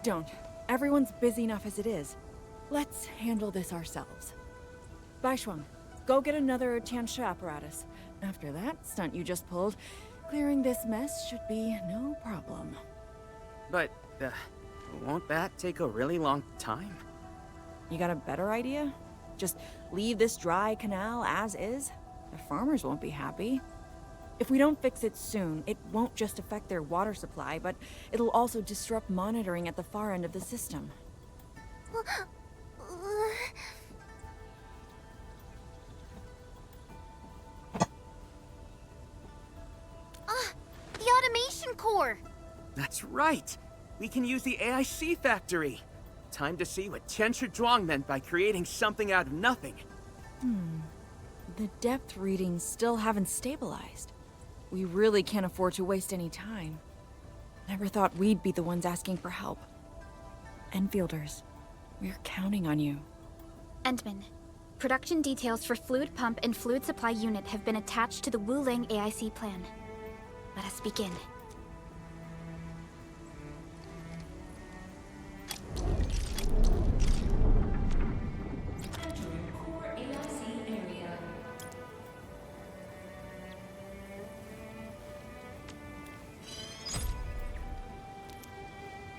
Don't. Everyone's busy enough as it is. Let's handle this ourselves. Baishuang, go get another Tianxia apparatus. After that stunt you just pulled, clearing this mess should be no problem. But, won't that take a really long time? You got a better idea? Just leave this dry canal as is? The farmers won't be happy. If we don't fix it soon, it won't just affect their water supply, but it'll also disrupt monitoring at the far end of the system. The automation core! That's right! We can use the AIC factory! Time to see what Tianxia Zhuang meant by creating something out of nothing. The depth readings still haven't stabilized. We really can't afford to waste any time. Never thought we'd be the ones asking for help. Enfielders, we're counting on you. Endman, production details for fluid pump and fluid supply unit have been attached to the Wuling AIC plan. Let us begin. Entering core AIC area.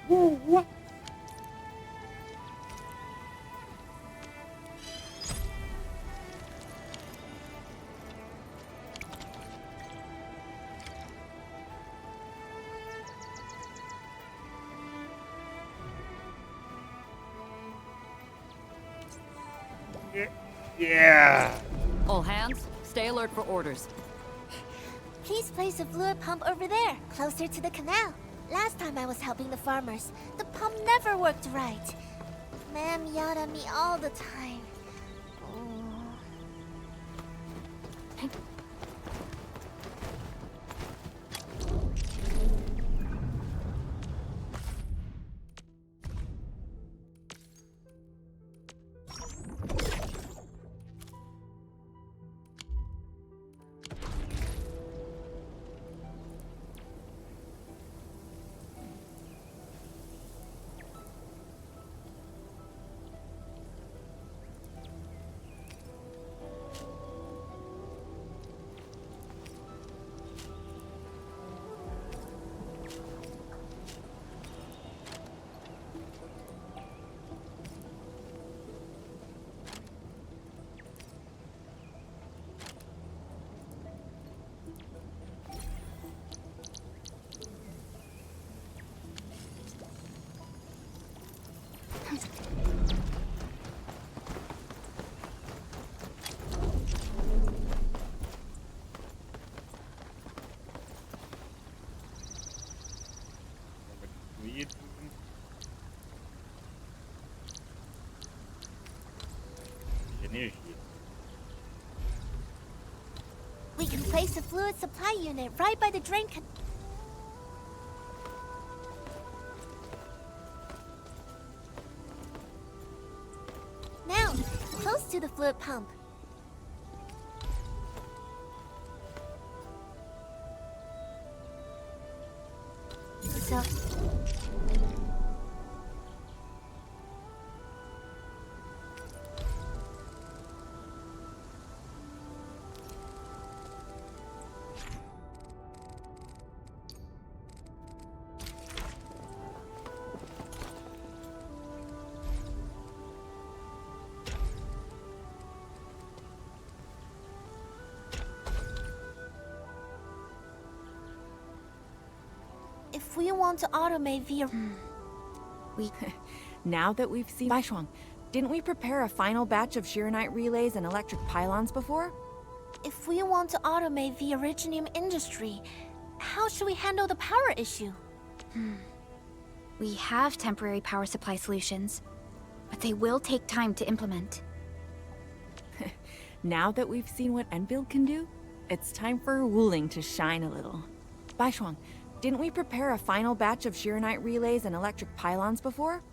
What? Yeah. All hands, stay alert for orders. Please place a fluid pump over there, closer to the canal. Last time I was helping the farmers, the pump never worked right. Ma'am yelled at me all the time. Fluido. Energia. We can place a fluid supply unit right by the drain Now, close to the fluid pump. So... If we want to automate via... Now that we've seen... Baishuang, didn't we prepare a final batch of Shiranite relays and electric pylons before? If we want to automate the originium industry, how should we handle the power issue? We have temporary power supply solutions, but they will take time to implement. Now that we've seen what Endfield can do, it's time for Wuling to shine a little. Baishuang, didn't we prepare a final batch of Shiranite relays and electric pylons before?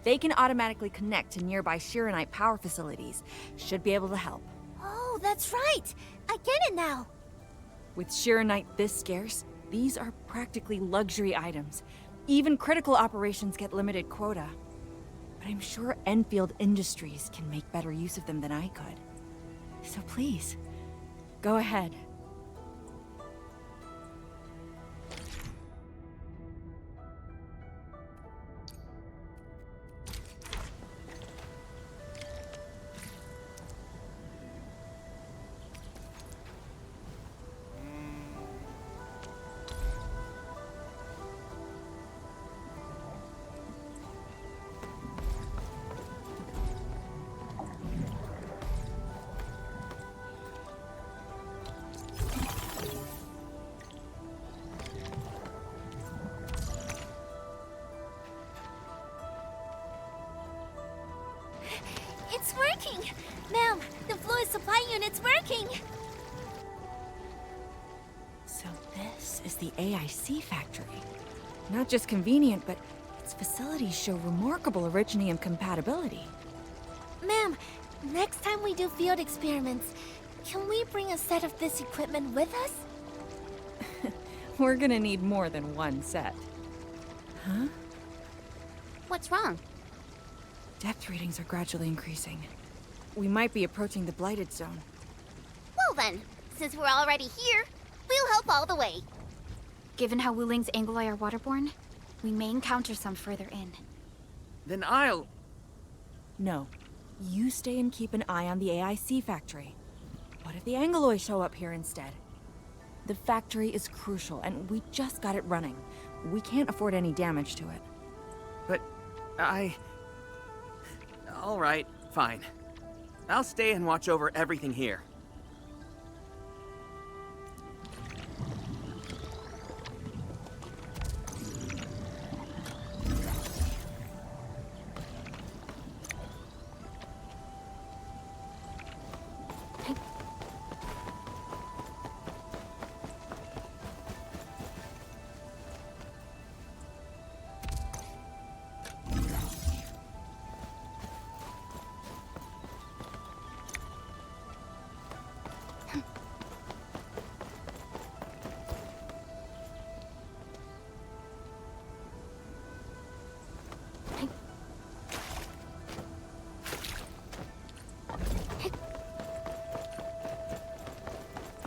They can automatically connect to nearby Shiranite power facilities. Should be able to help. Oh, that's right! I get it now! With Shiranite this scarce, these are practically luxury items. Even critical operations get limited quota. But I'm sure Endfield Industries can make better use of them than I could. So please, go ahead. It's working! Ma'am, the fluid supply unit's working! So this is the AIC factory. Not just convenient, but its facilities show remarkable originium compatibility. Ma'am, next time we do field experiments, can we bring a set of this equipment with us? We're gonna need more than one set. Huh? What's wrong? Depth readings are gradually increasing. We might be approaching the blighted zone. Well then, since we're already here, we'll help all the way. Given how Wuling's Angoloi are waterborne, we may encounter some further in. Then I'll... No. You stay and keep an eye on the AIC factory. What if the Angoloi show up here instead? The factory is crucial, and we just got it running. We can't afford any damage to it. But all right, fine. I'll stay and watch over everything here.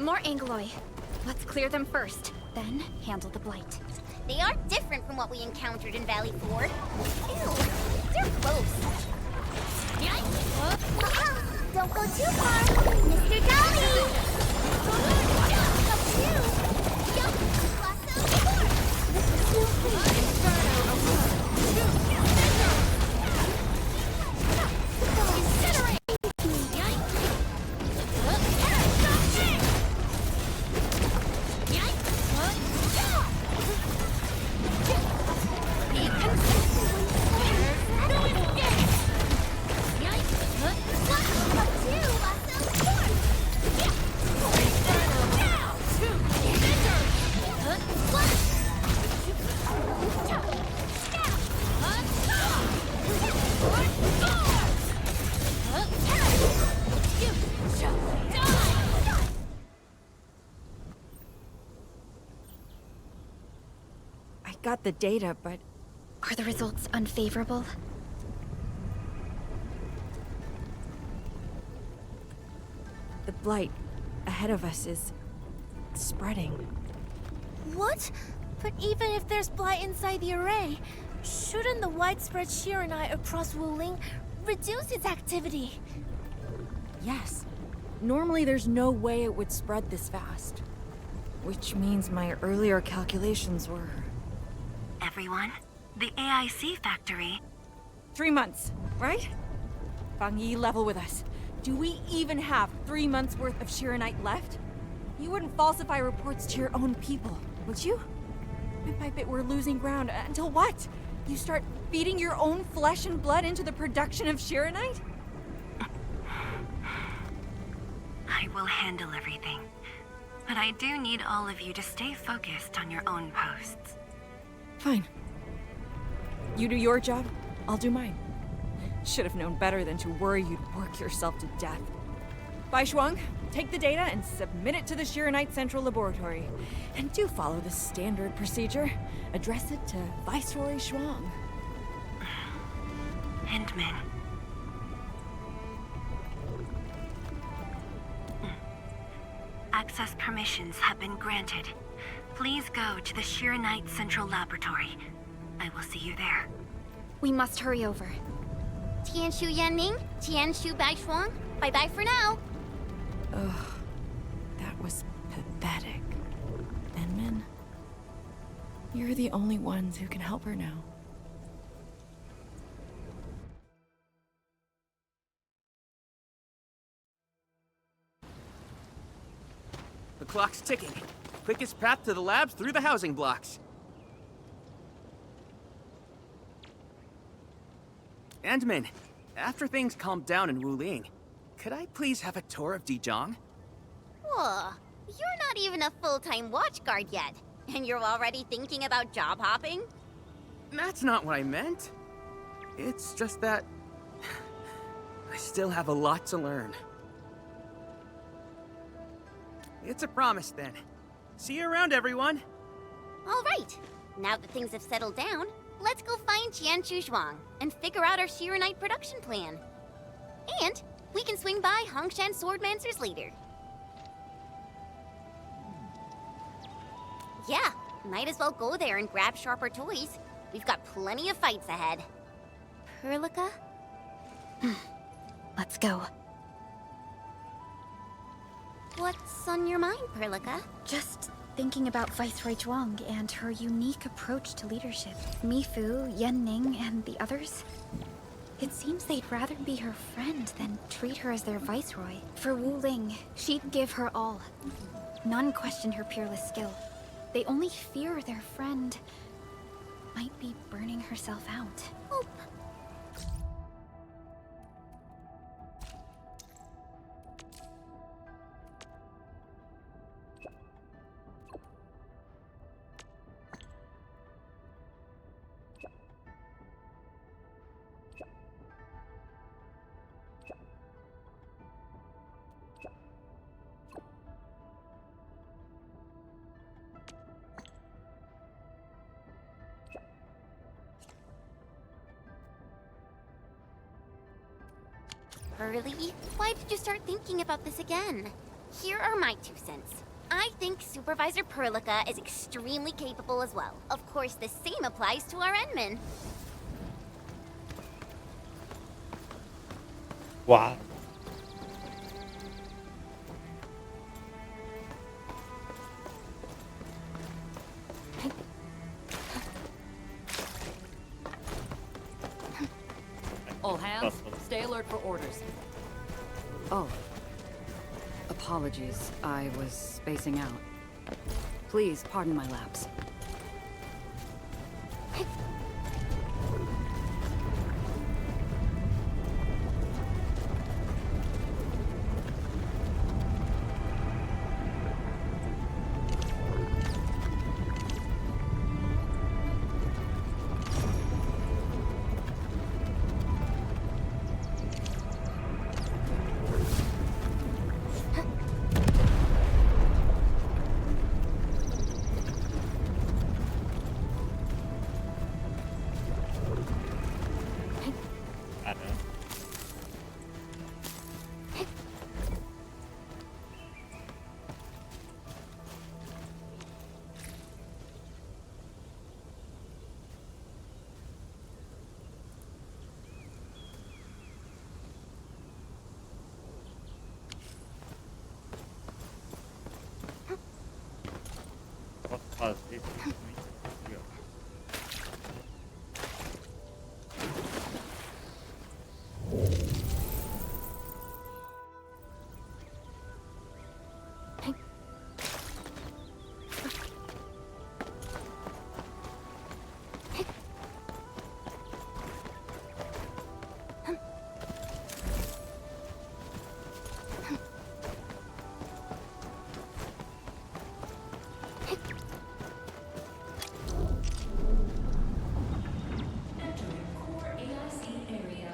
More Angoloi. Let's clear them first, then handle the blight. They are different from what we encountered in Valley 4. Ew, they're close. Don't go too far, Mr. Dolly! got the data, but... Are the results unfavorable? The blight ahead of us is spreading. What? But even if there's blight inside the array, shouldn't the widespread Shiranite across Wuling reduce its activity? Yes. Normally there's no way it would spread this fast. Which means my earlier calculations were... Everyone, the AIC factory. 3 months, right? Fang Yi, level with us. Do we even have 3 months worth of Shiranite left? You wouldn't falsify reports to your own people, would you? Bit by bit we're losing ground, until what? You start feeding your own flesh and blood into the production of Shiranite? I will handle everything. But I do need all of you to stay focused on your own posts. Fine. You do your job, I'll do mine. Should have known better than to worry you'd work yourself to death. Bai Shuang, take the data and submit it to the Shiranite Central Laboratory. And do follow the standard procedure. Address it to Viceroy Shuang. Endman. Access permissions have been granted. Please go to the Shiranite Central Laboratory. I will see you there. We must hurry over. Tianshu Yanning, Tianshu Bai Shuang, bye-bye for now. Ugh, that was pathetic. Enmin, you're the only ones who can help her now. The clock's ticking. Quickest path to the labs through the housing blocks. Endman, after things calm down in Wuling, could I please have a tour of Dijiang? Whoa, you're not even a full-time watchguard yet, and you're already thinking about job hopping? That's not what I meant. It's just that... I still have a lot to learn. It's a promise, then. See you around, everyone! All right. Now that things have settled down, let's go find Tianshu Zhuang and figure out our Shiranite production plan. And we can swing by Hongshan Swordmancer's later. Yeah, might as well go there and grab sharper toys. We've got plenty of fights ahead. Perlica? Let's go. What's on your mind, Perlica? Just thinking about Viceroy Zhuang and her unique approach to leadership. Mifu, Yanning, and the others. It seems they'd rather be her friend than treat her as their viceroy. For Wuling, she'd give her all. None questioned her peerless skill. They only fear their friend might be burning herself out. Oh. Early? Why did you start thinking about this again? Here are my 2 cents. I think Supervisor Perlica is extremely capable as well. Of course, the same applies to our Enman. Wow. All hands, stay alert for orders. Oh. Apologies, I was spacing out. Please pardon my lapse. Posso fazer simplesmente aqui, ó. Entering core AIC area.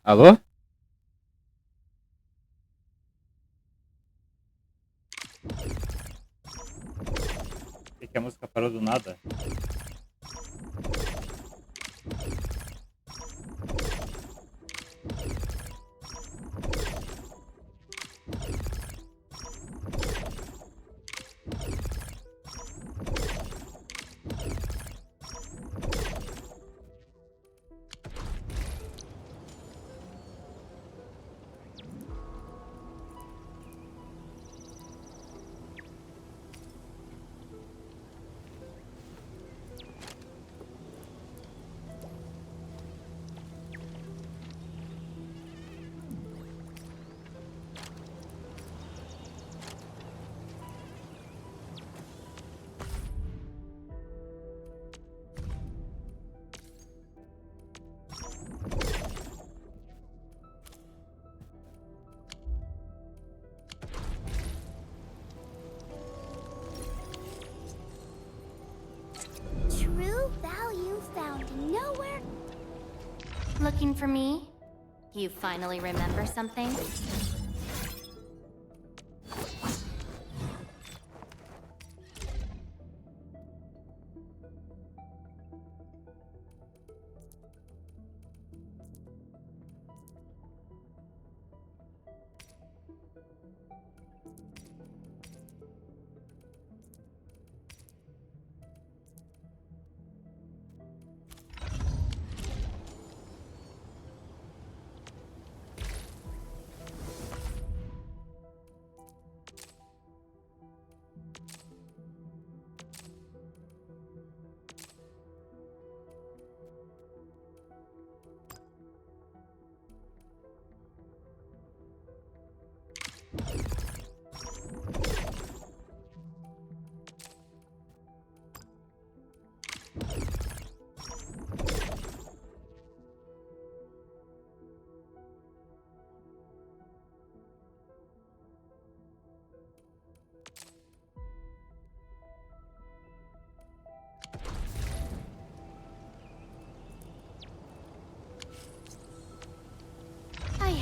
Alô? Por que a música parou do nada? True value found nowhere. Looking for me? You finally remember something?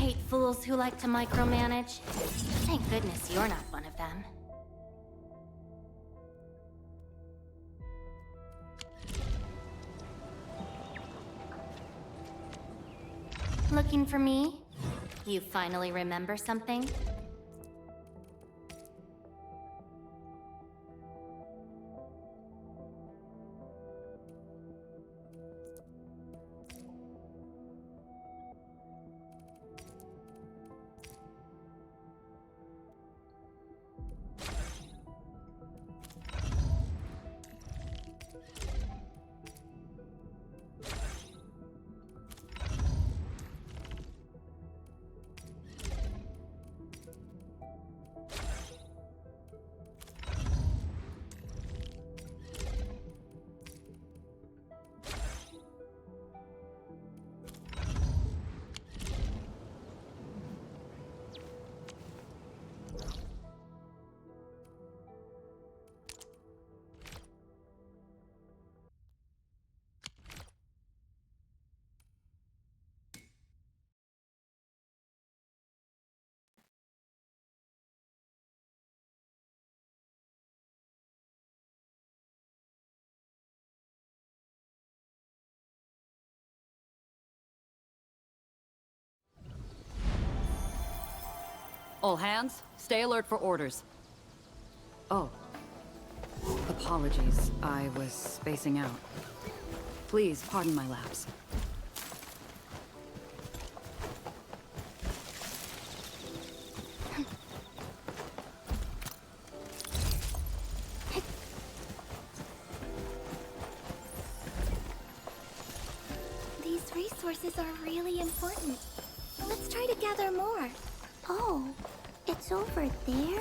hate fools who like to micromanage. Thank goodness you're not one of them. Looking for me? You finally remember something? All hands, stay alert for orders. Oh. Apologies, I was spacing out. Please pardon my lapse. These resources are really important. Let's try to gather more. Oh, it's over there?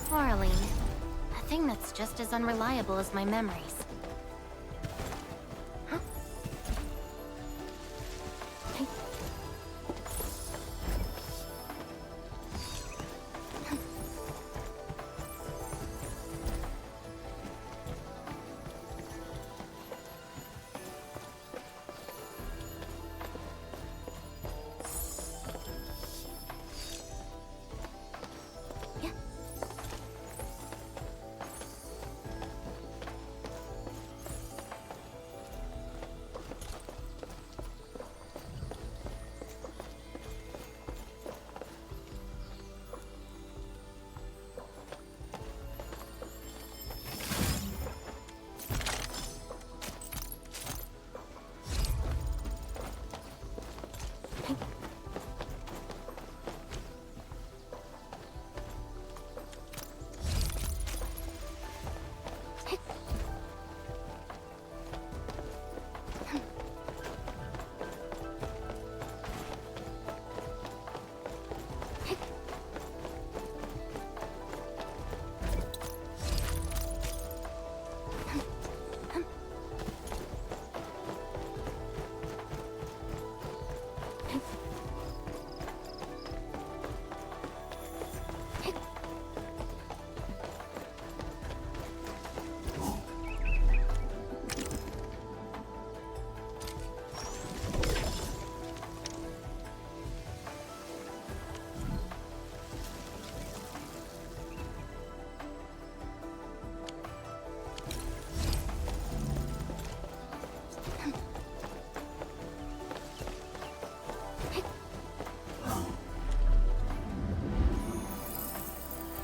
Quarreling. A thing that's just as unreliable as my memories. Huh?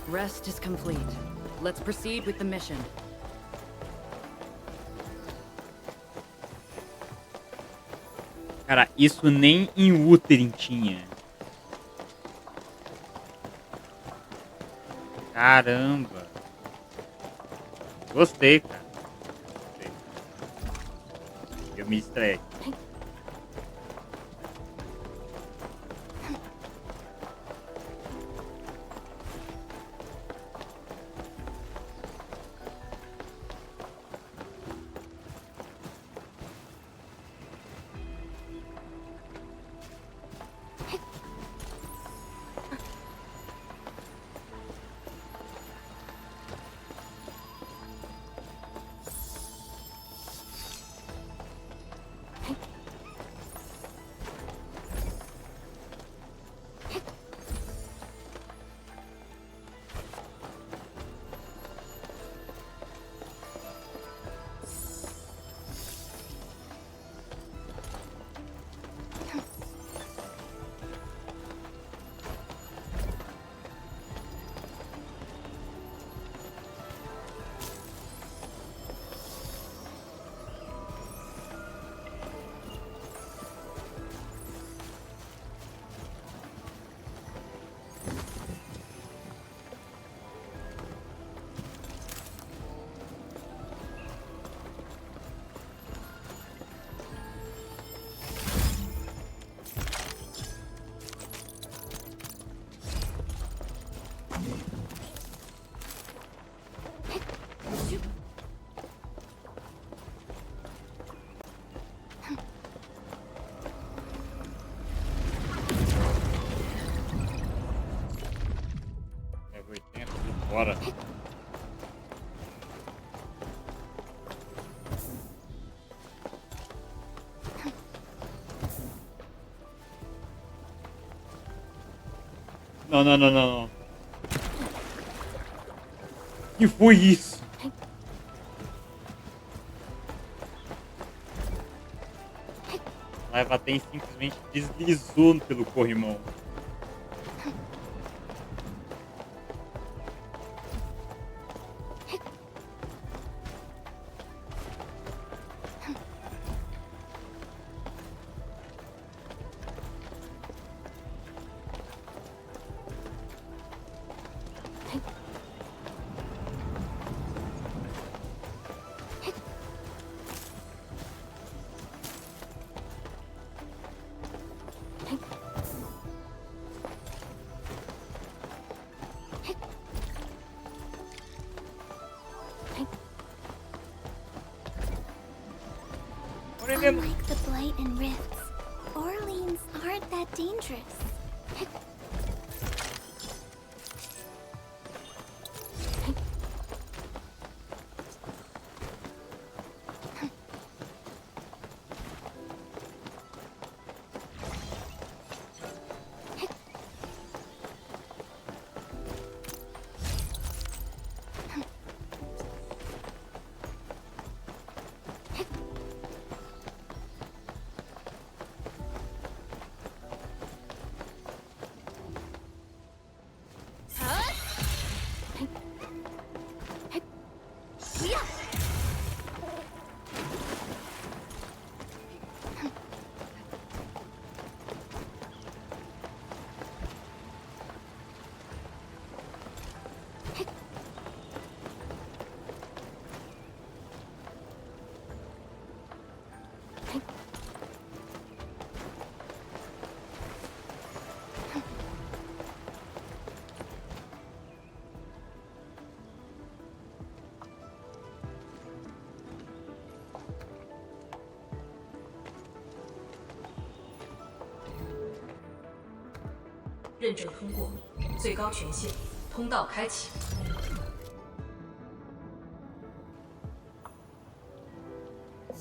Rest is complete. Let's proceed with the mission. Cara, isso nem em Wuthering tinha. Caramba. Gostei, cara. Gostei. Eu me distraí. Bora. Não, não, não, não, não. Que foi isso? Leva tem simplesmente deslizou pelo corrimão. Unlike the blight and rifts, Orleans aren't that dangerous.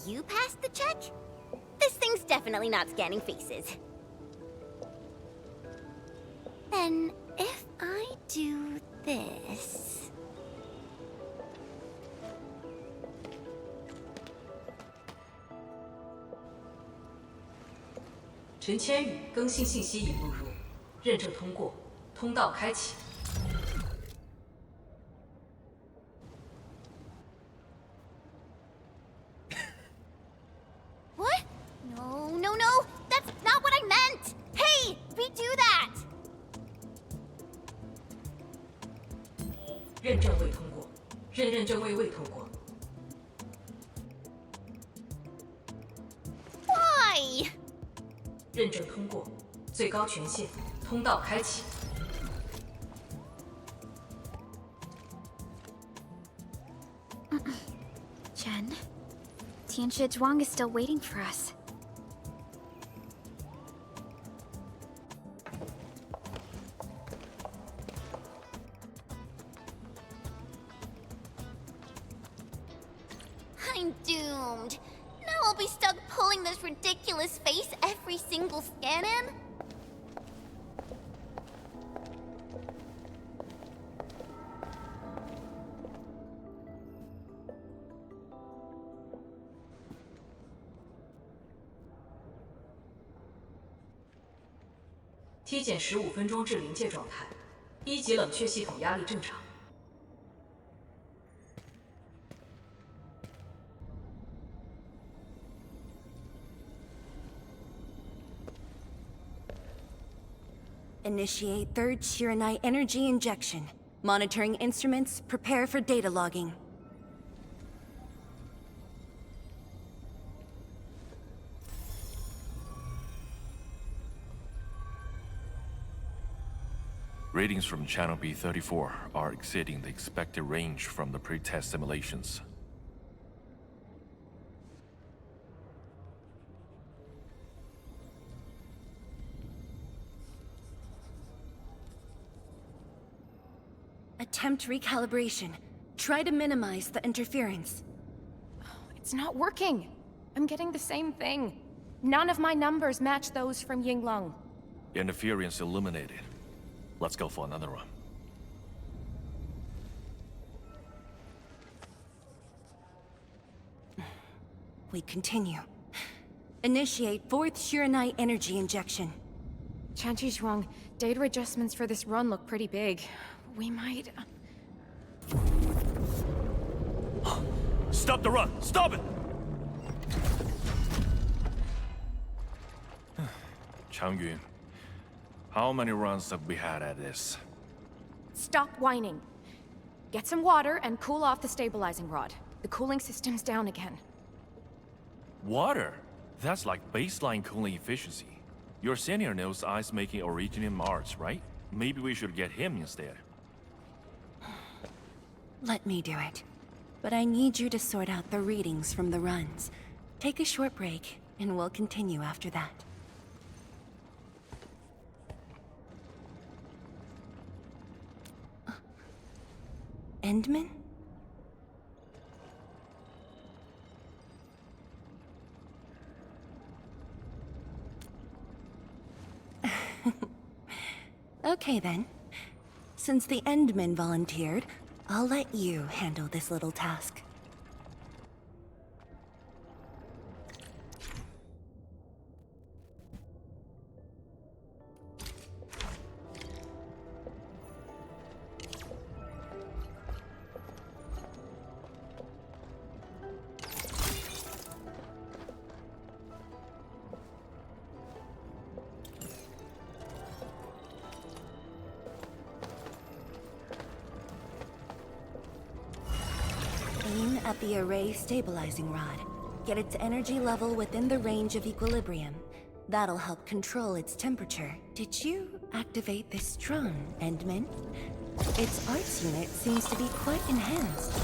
You passed the check? This thing's definitely not scanning faces. Then, if I do this... 陈千羽更新信息已录入，认证通过，通道开启。 What? No, no, no! That's not what I meant! Hey! Redo that! 认证未通过，认证未通过。认证通过，最高权限，通道开启。 Chen, Tianshi Zhuang is still waiting for us. I'm doomed. Now I'll be stuck pulling this ridiculous face every single scan-in? 体检15分钟至临界状态，1级冷却系统压力正常。 Initiate third Shiranite energy injection. Monitoring instruments, prepare for data logging. Readings from channel B34 are exceeding the expected range from the pre-test simulations. Attempt recalibration. Try to minimize the interference. It's not working. I'm getting the same thing. None of my numbers match those from Yinglong. Interference eliminated. Let's go for another run. We continue. Initiate fourth Shiranite energy injection. Tianshi Zhuang, data adjustments for this run look pretty big. We might... Stop the run! Stop it! Changyun, how many runs have we had at this? Stop whining. Get some water and cool off the stabilizing rod. The cooling system's down again. Water? That's like baseline cooling efficiency. Your senior knows ice-making originated in Mars, right? Maybe we should get him instead. Let me do it. But I need you to sort out the readings from the runs. Take a short break, and we'll continue after that. Endman? Okay then. Since the Endman volunteered, I'll let you handle this little task. Aim at the array stabilizing rod. Get its energy level within the range of equilibrium. That'll help control its temperature. Did you activate this drone, Endman? Its arts unit seems to be quite enhanced.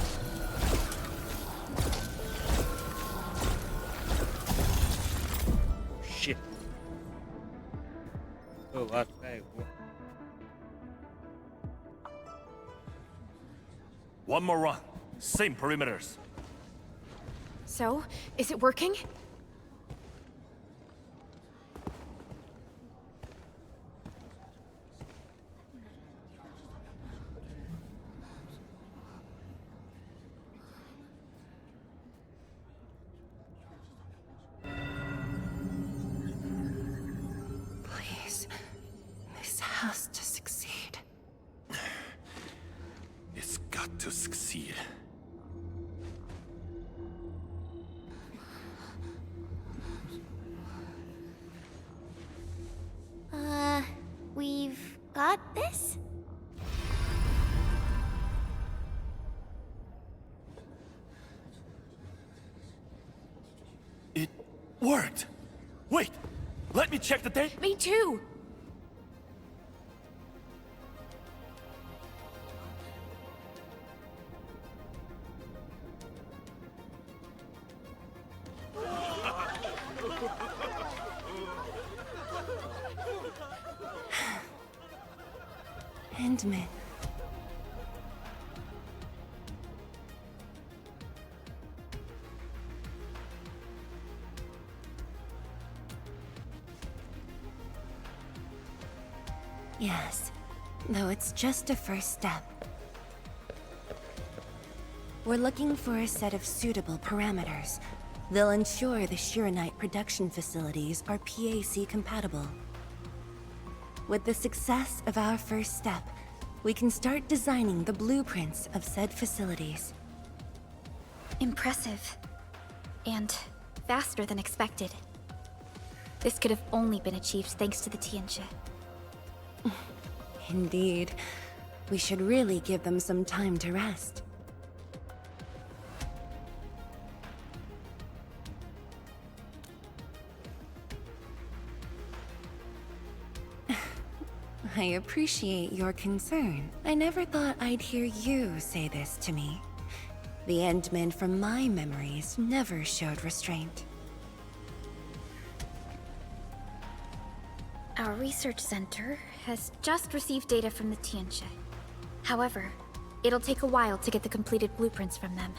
Shit. Oh, that's right. One more run. Same perimeters. So, is it working? Please. This has to succeed. It's got to succeed. We've got this? It worked! Wait! Let me check the date. Me too! Endman. Yes, though it's just a first step. We're looking for a set of suitable parameters. They'll ensure the Shiranite production facilities are PAC compatible. With the success of our first step, we can start designing the blueprints of said facilities. Impressive. And faster than expected. This could have only been achieved thanks to the Tianxia. Indeed. We should really give them some time to rest. I appreciate your concern. I never thought I'd hear you say this to me. The Endmen from my memories never showed restraint. Our research center has just received data from the Tianxia. However, it'll take a while to get the completed blueprints from them.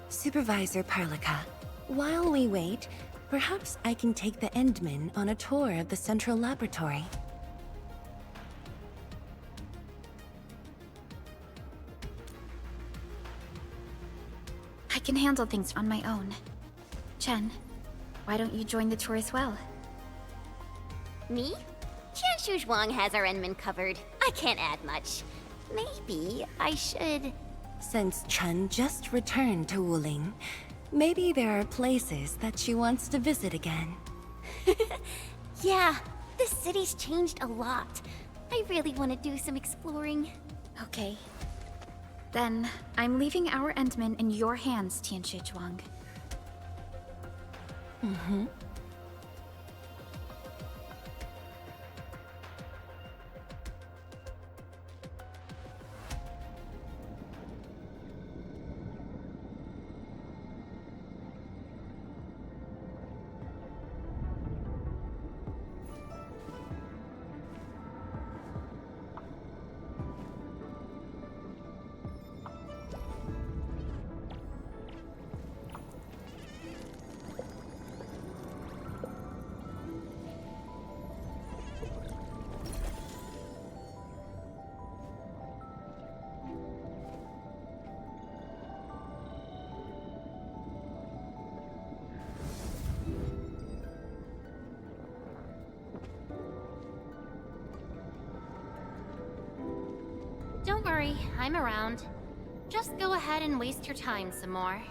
Supervisor Parlica, while we wait, perhaps I can take the Endmen on a tour of the central laboratory. I can handle things on my own. Chen, why don't you join the tour as well? Me? Qianshu Zhuang has our Endman covered. I can't add much. Maybe I should... Since Chen just returned to Wuling, maybe there are places that she wants to visit again. Yeah, this city's changed a lot. I really want to do some exploring. Okay. Then, I'm leaving our Endman in your hands, Tianxia Zhuang. Mm-hmm. Don't worry, I'm around. Just go ahead and waste your time some more.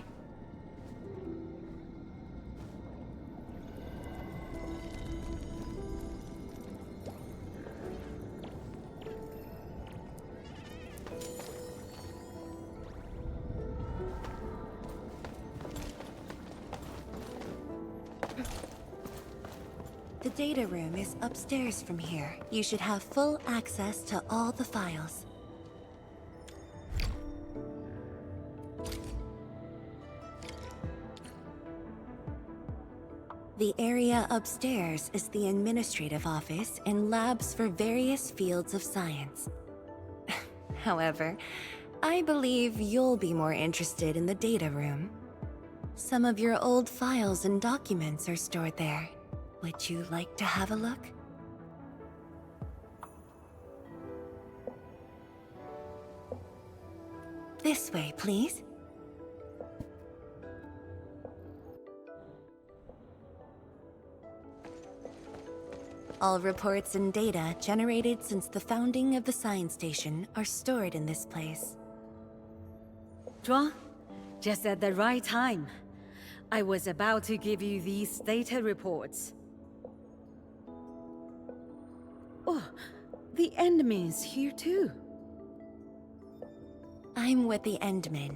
The data room is upstairs from here. You should have full access to all the files. The area upstairs is the administrative office and labs for various fields of science. However, I believe you'll be more interested in the data room. Some of your old files and documents are stored there. Would you like to have a look? This way, please. All reports and data generated since the founding of the science station are stored in this place. Zhuang, just at the right time. I was about to give you these data reports. Oh, the Endman's here too. I'm with the Endmen.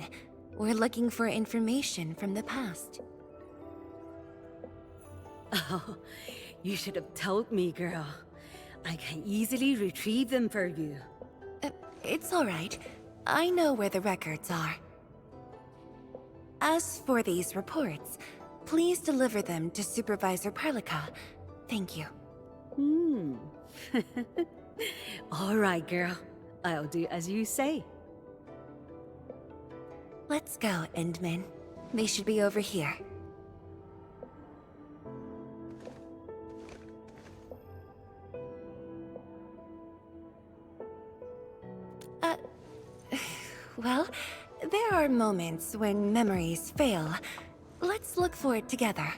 We're looking for information from the past. Oh, you should have told me, girl. I can easily retrieve them for you. It's all right. I know where the records are. As for these reports, please deliver them to Supervisor Perlica. Thank you. All right, girl. I'll do as you say. Let's go, Endman. They should be over here. Well, there are moments when memories fail. Let's look for it together.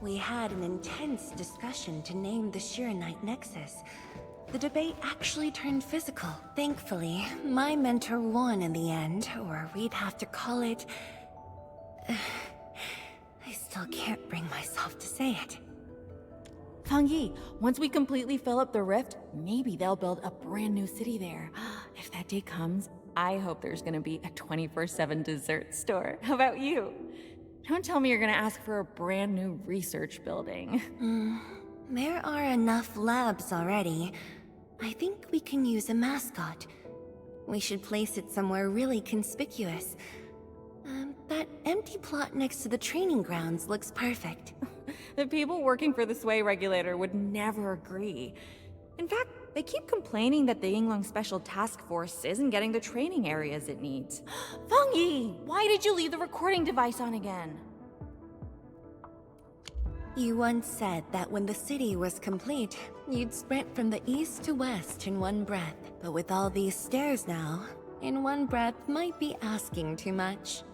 We had an intense discussion to name the Shiranite Nexus. The debate actually turned physical. Thankfully, my mentor won in the end, or we'd have to call it... I still can't bring myself to say it. Fangyi, once we completely fill up the rift, maybe they'll build a brand new city there. If that day comes, I hope there's gonna be a 24/7 dessert store. How about you? Don't tell me you're gonna ask for a brand new research building. There are enough labs already. I think we can use a mascot. We should place it somewhere really conspicuous. That empty plot next to the training grounds looks perfect. The people working for the Sway Regulator would never agree. In fact, they keep complaining that the Yinglong Special Task Force isn't getting the training areas it needs. Fangyi, why did you leave the recording device on again? You once said that when the city was complete, you'd sprint from the east to west in one breath. But with all these stairs now, in one breath might be asking too much.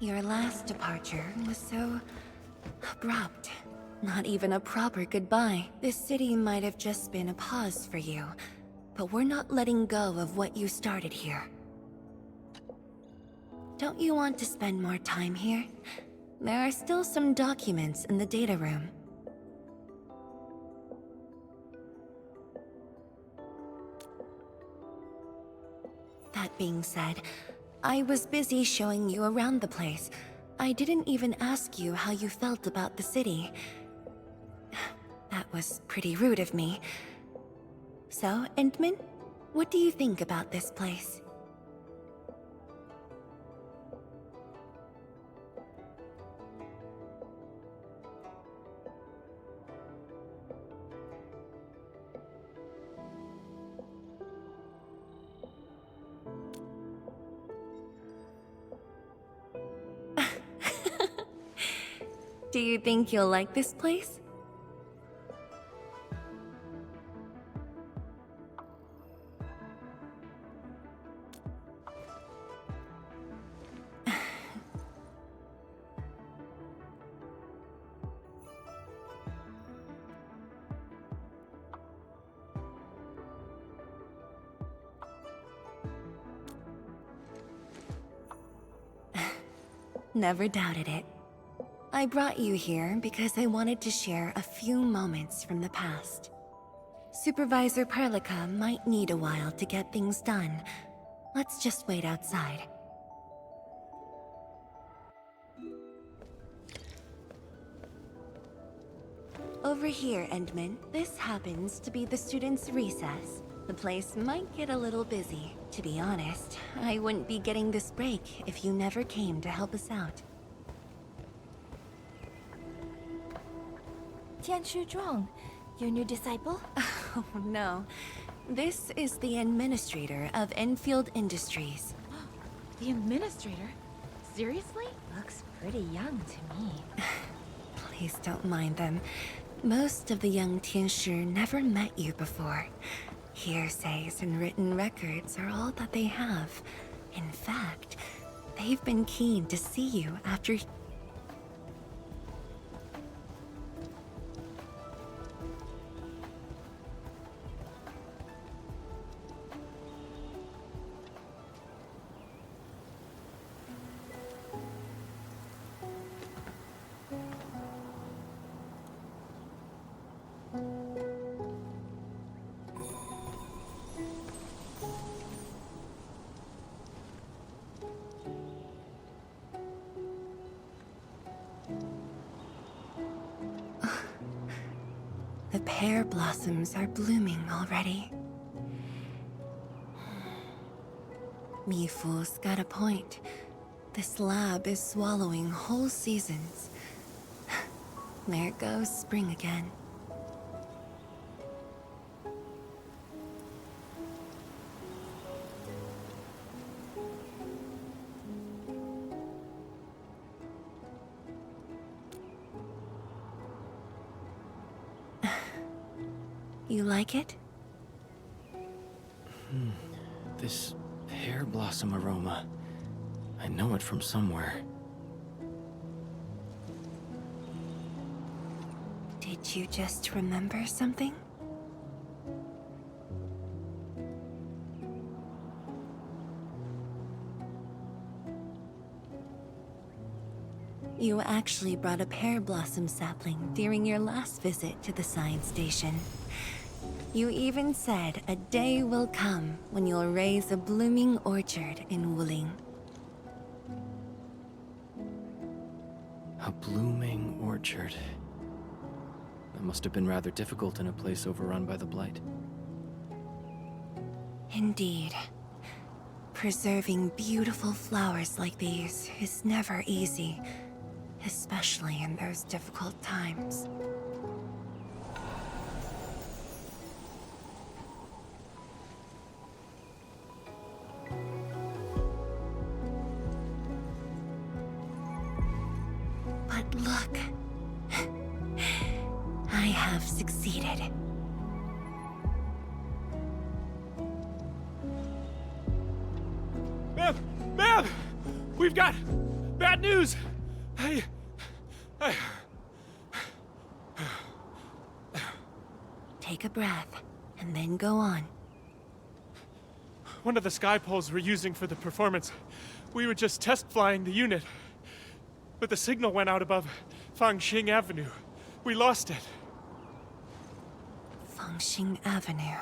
Your last departure was so abrupt. Not even a proper goodbye. This city might have just been a pause for you, but we're not letting go of what you started here. Don't you want to spend more time here? There are still some documents in the data room. That being said, I was busy showing you around the place. I didn't even ask you how you felt about the city. That was pretty rude of me. So, Endman, what do you think about this place? Do you think you'll like this place? Never doubted it. I brought you here because I wanted to share a few moments from the past. Supervisor Perlica might need a while to get things done. Let's just wait outside. Over here, Endman. This happens to be the students' recess. The place might get a little busy. To be honest, I wouldn't be getting this break if you never came to help us out. Tianshu Zhuang, your new disciple? Oh no. This is the administrator of Endfield Industries. The administrator? Seriously? Looks pretty young to me. Please don't mind them. Most of the young Tianshi never met you before. Hearsays and written records are all that they have. In fact, they've been keen to see you after... The pear blossoms are blooming already. Mifu's got a point. This lab is swallowing whole seasons. There goes spring again. You like it? This pear blossom aroma. I know it from somewhere. Did you just remember something? You actually brought a pear blossom sapling during your last visit to the science station. You even said a day will come when you'll raise a blooming orchard in Wuling. A blooming orchard. That must have been rather difficult in a place overrun by the Blight. Indeed. Preserving beautiful flowers like these is never easy, especially in those difficult times. But look, I have succeeded. Ma'am! We've got bad news! Take a breath, and then go on. One of the sky poles we're using for the performance, we were just test flying the unit. But the signal went out above Fangxing Avenue. We lost it. Fangxing Avenue.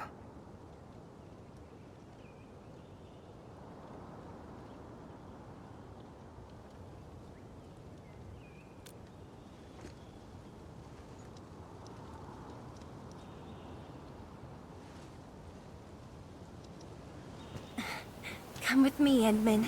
Come with me, Edmund.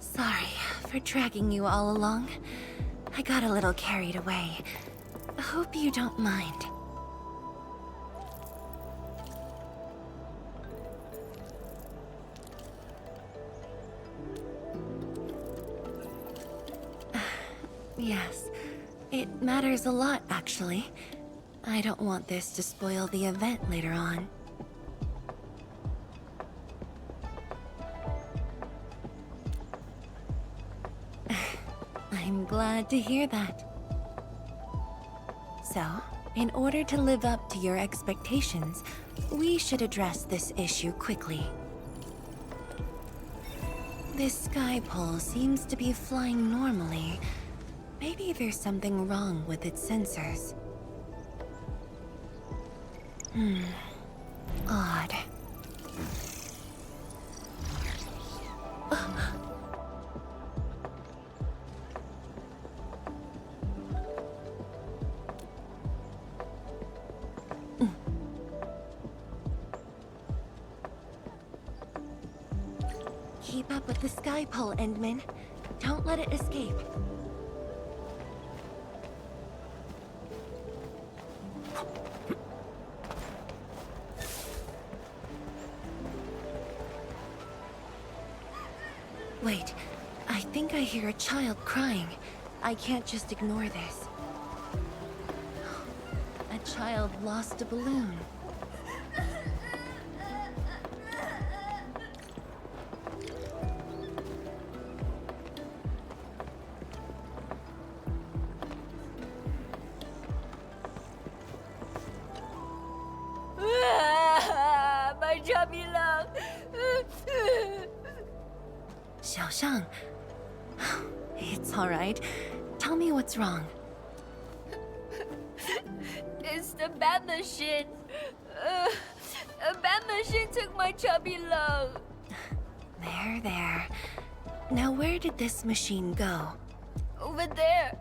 Sorry for dragging you all along. I got a little carried away. Hope you don't mind. Yes, it matters a lot, actually. I don't want this to spoil the event later on. I'm glad to hear that. So, in order to live up to your expectations, we should address this issue quickly. This sky pole seems to be flying normally. Maybe there's something wrong with its sensors. Odd. Keep up with the sky pole, Endman. Don't let it escape. Wait, I think I hear a child crying. I can't just ignore this. A child lost a balloon. My chubby love. Xiaoshang. It's all right. Tell me what's wrong. It's the bat machine. A bat machine took my chubby love. There. Now where did this machine go? Over there.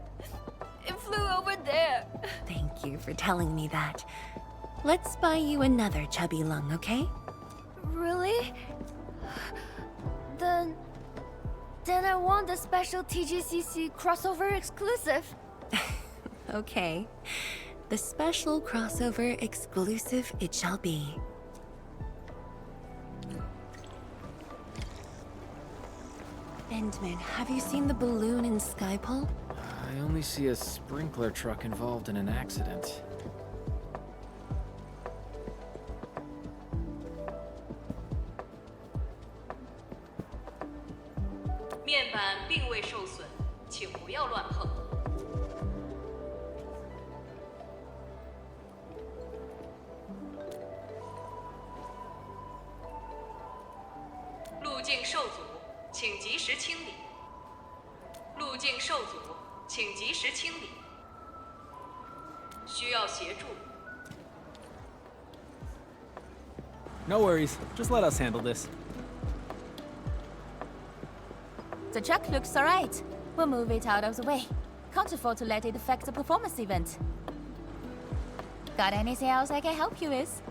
It flew over there. Thank you for telling me that. Let's buy you another chubby lung, okay? Really? Then I want the special TGCC crossover exclusive. Okay. The special crossover exclusive it shall be. Endman, have you seen the balloon in Skypole? I only see a sprinkler truck involved in an accident. No worries. Just let us handle this. The truck looks alright. We'll move it out of the way. Can't afford to let it affect the performance event. Got anything else I can help you with?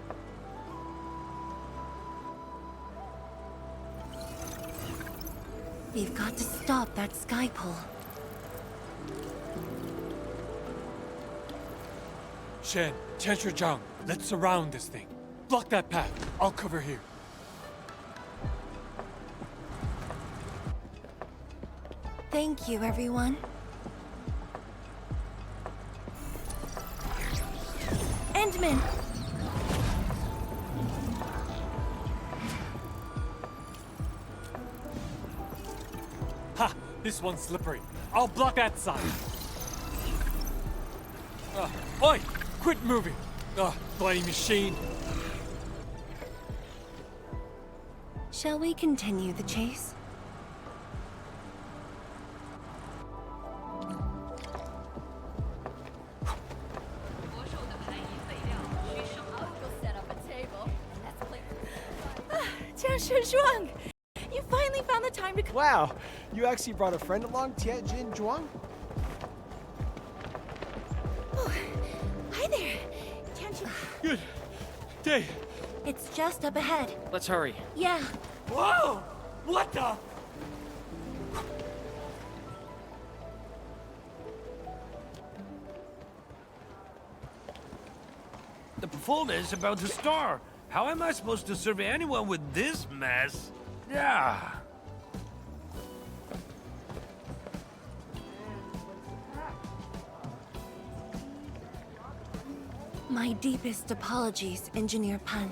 We've got to stop that Skypole. Shen, Zhang, let's surround this thing. Block that path. I'll cover here. Thank you, everyone. Endman! Ha! This one's slippery. I'll block that side. Oi! Quit moving! Bloody machine. Shall we continue the chase? Zhuang! You finally found the time to come. Wow! You actually brought a friend along, Tianjin Zhuang? Oh, hi there. Tianjin. Good day. It's just up ahead. Let's hurry. Yeah. Whoa! What the? The performance is about to start. How am I supposed to survey anyone with this mess? Yeah. My deepest apologies, Engineer Pan.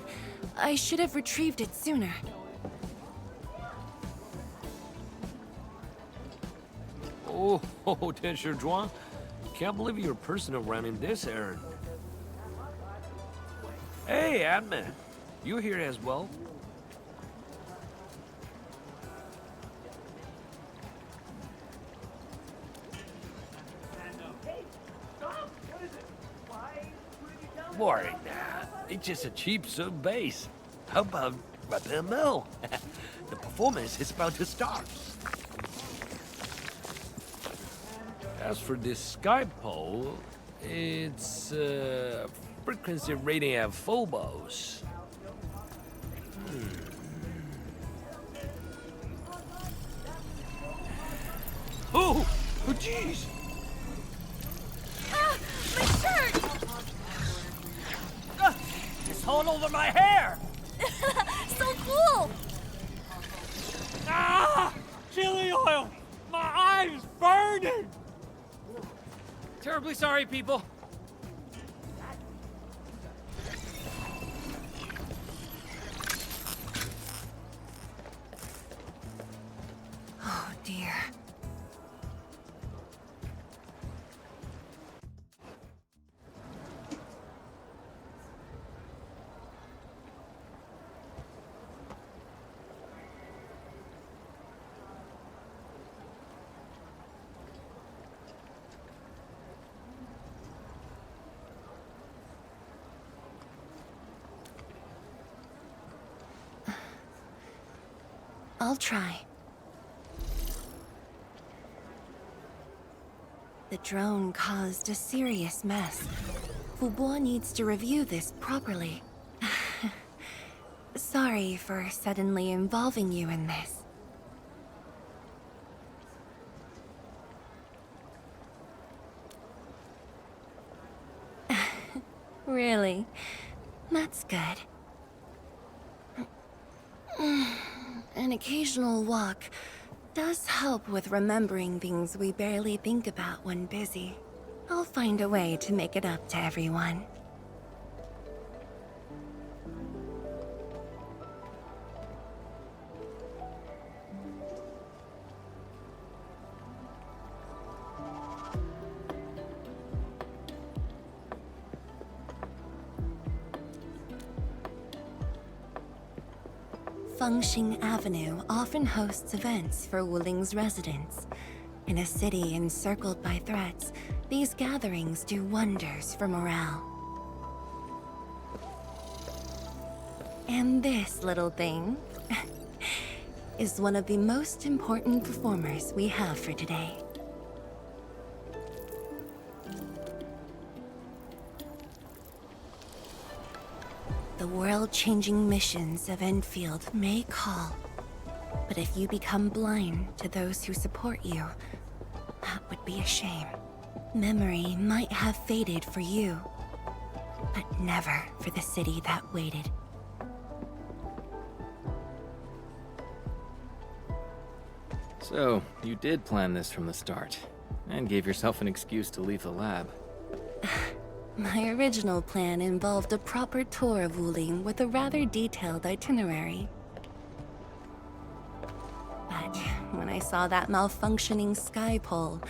I should have retrieved it sooner. Oh, Tensher Zhuang. Can't believe you're personal running this errand. Hey, admin. You here as well? Worry now. It's just a cheap sub base. How about Rapid Mill? The performance is about to start. As for this sky pole, it's frequency rating at Phobos. Oh, oh, jeez. Ah, my shirt! It's all over my hair. So cool! Ah! Chili oil! My eye's burning! Terribly sorry, people. Oh dear. I'll try. The drone caused a serious mess. Fubo needs to review this properly. Sorry for suddenly involving you in this. Really? That's good. An occasional walk does help with remembering things we barely think about when busy. I'll find a way to make it up to everyone. Fengxing Avenue often hosts events for Wuling's residents. In a city encircled by threats, these gatherings do wonders for morale. And this little thing is one of the most important performers we have for today. The world-changing missions of Endfield may call, but if you become blind to those who support you, that would be a shame. Memory might have faded for you, but never for the city that waited. So, you did plan this from the start, and gave yourself an excuse to leave the lab. My original plan involved a proper tour of Wuling with a rather detailed itinerary. But when I saw that malfunctioning sky pole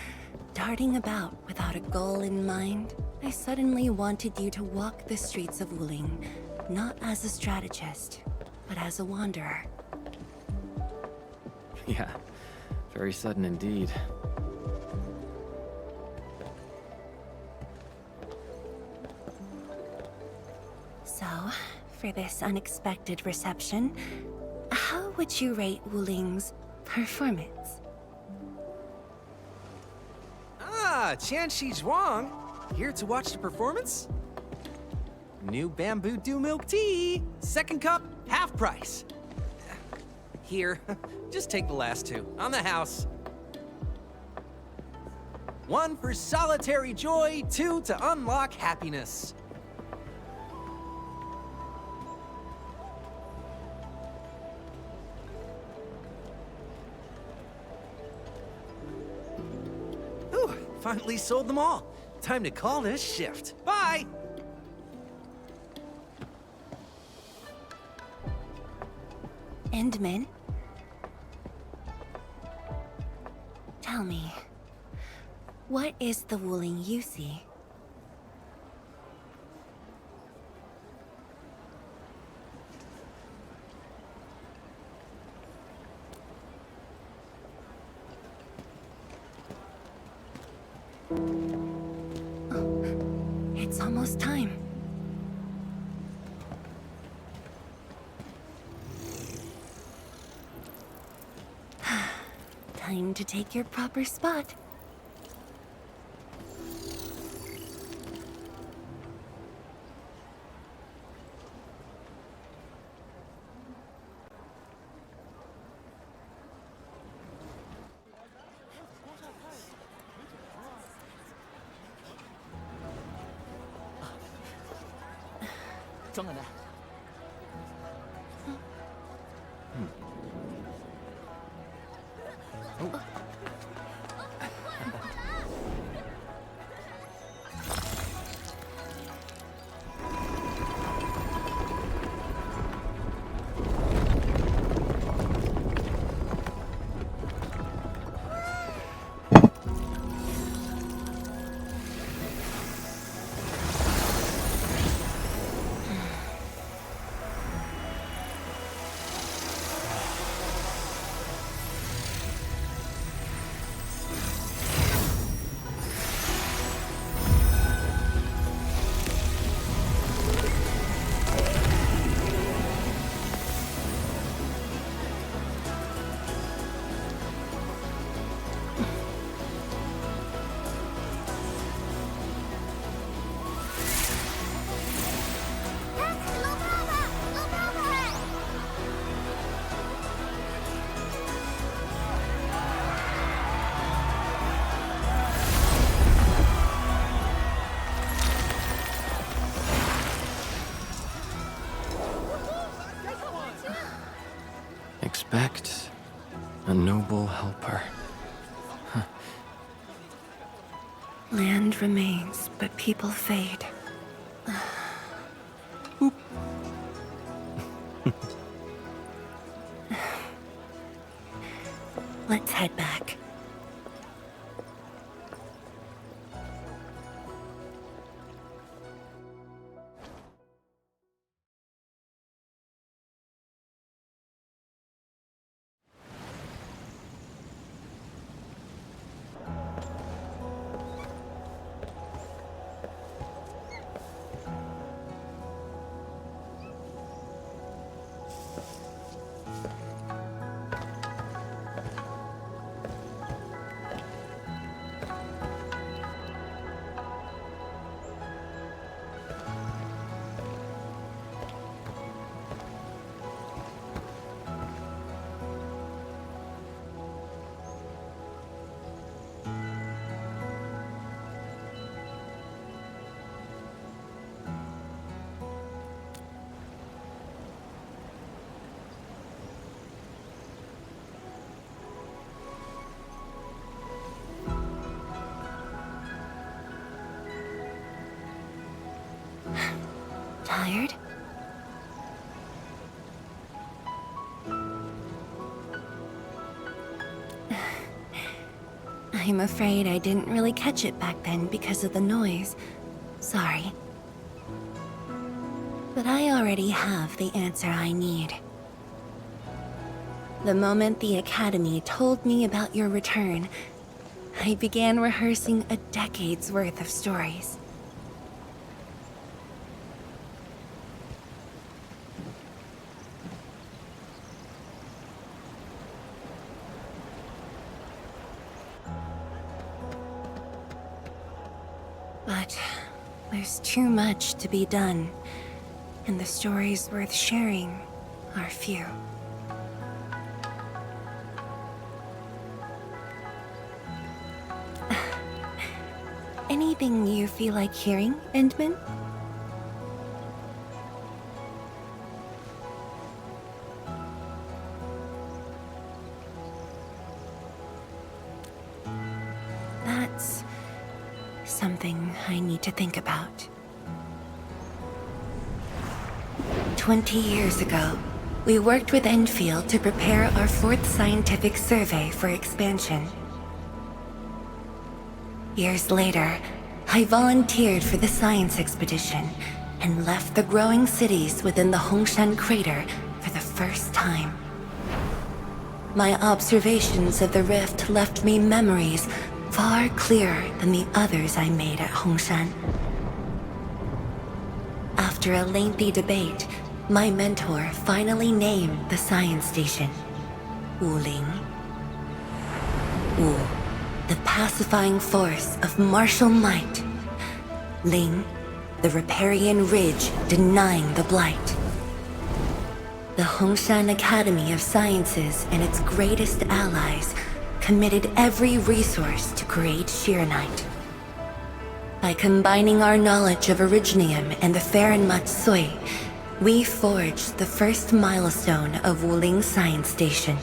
darting about without a goal in mind, I suddenly wanted you to walk the streets of Wuling, not as a strategist, but as a wanderer. Yeah, very sudden indeed. So, for this unexpected reception, how would you rate Wuling's performance? Ah, Qianxi Zhuang. Here to watch the performance? New bamboo dew milk tea. Second cup, half price. Here, just take the last two. On the house. One for solitary joy, two to unlock happiness. Ooh, finally sold them all. Time to call this shift. Bye! Endman? Tell me, what is the Wuling you see? Oh, it's almost time. Time to take your proper spot. 中了呢。Expect a noble helper. Land remains, but people fade. Let's head back. Tired? I'm afraid I didn't really catch it back then because of the noise. Sorry. But I already have the answer I need. The moment the Academy told me about your return, I began rehearsing a decade's worth of stories. But there's too much to be done, and the stories worth sharing are few. Anything you feel like hearing, Endman? That's something I need to think about. 20 years ago, we worked with Endfield to prepare our 4th scientific survey for expansion. Years later, I volunteered for the science expedition and left the growing cities within the Hongshan crater for the first time. My observations of the rift left me memories far clearer than the others I made at Hongshan. After a lengthy debate, my mentor finally named the science station Wuling. Wu, the pacifying force of martial might. Ling, the riparian ridge denying the blight. The Hongshan Academy of Sciences and its greatest allies committed every resource to create Shiranite. By combining our knowledge of Originium and the Farin Matsui, we forged the first milestone of Wuling Science Station.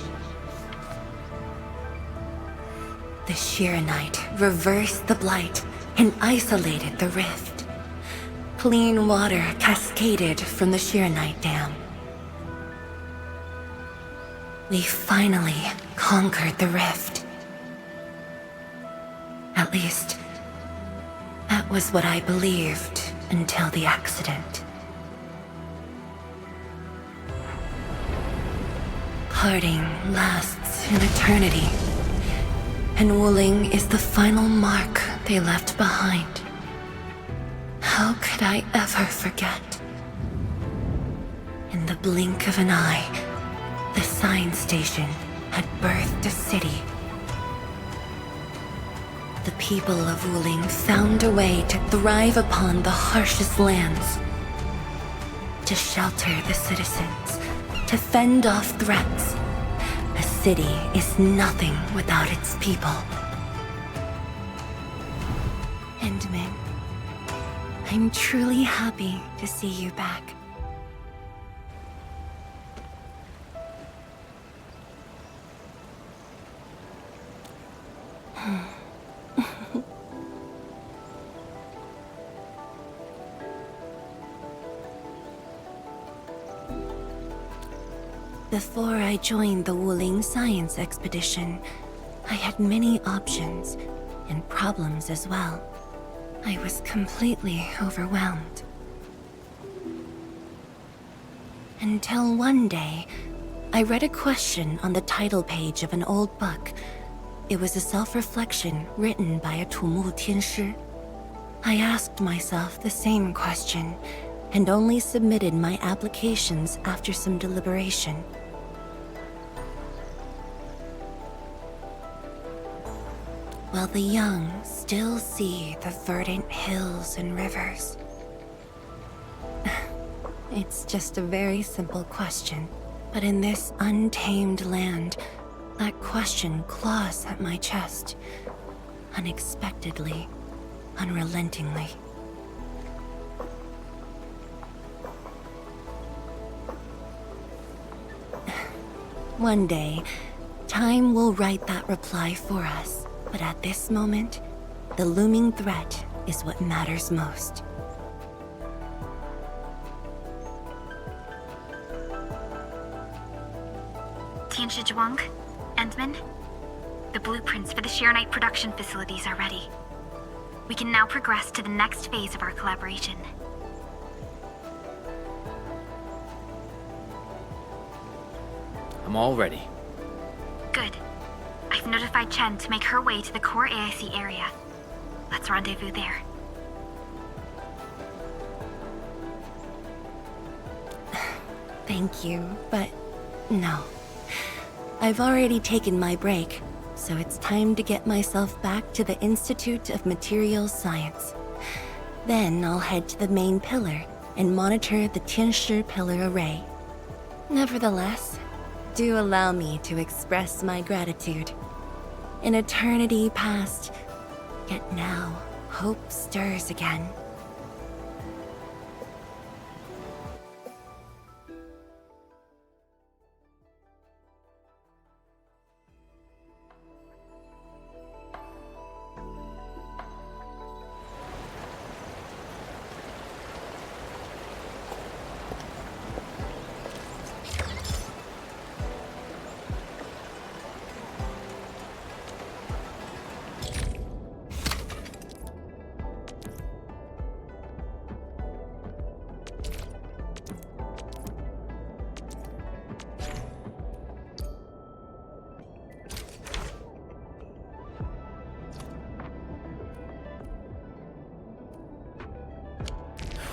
The Shiranite reversed the blight and isolated the rift. Clean water cascaded from the Shiranite Dam. We finally conquered the rift. At least, that was what I believed until the accident. Parting lasts an eternity, and Wuling is the final mark they left behind. How could I ever forget? In the blink of an eye, the science station had birthed a city. The people of Wuling found a way to thrive upon the harshest lands, to shelter the citizens, to fend off threats. A city is nothing without its people. Endman, I'm truly happy to see you back. Before I joined the Wuling Science Expedition, I had many options and problems as well. I was completely overwhelmed. Until one day, I read a question on the title page of an old book. It was a self-reflection written by a Tumu Tianshi. I asked myself the same question, and only submitted my applications after some deliberation. While the young still see the verdant hills and rivers. It's just a very simple question, but in this untamed land, that question claws at my chest, unexpectedly, unrelentingly. One day, time will write that reply for us. But at this moment, the looming threat is what matters most. Tianshi Zhuang, Endman, the blueprints for the Shiranite production facilities are ready. We can now progress to the next phase of our collaboration. I'm all ready. Good. I've notified Chen to make her way to the core AIC area. Let's rendezvous there. Thank you, but no. I've already taken my break, so it's time to get myself back to the Institute of Materials Science. Then I'll head to the main pillar and monitor the Tianshi pillar array. Nevertheless, do allow me to express my gratitude. An eternity past, yet now hope stirs again.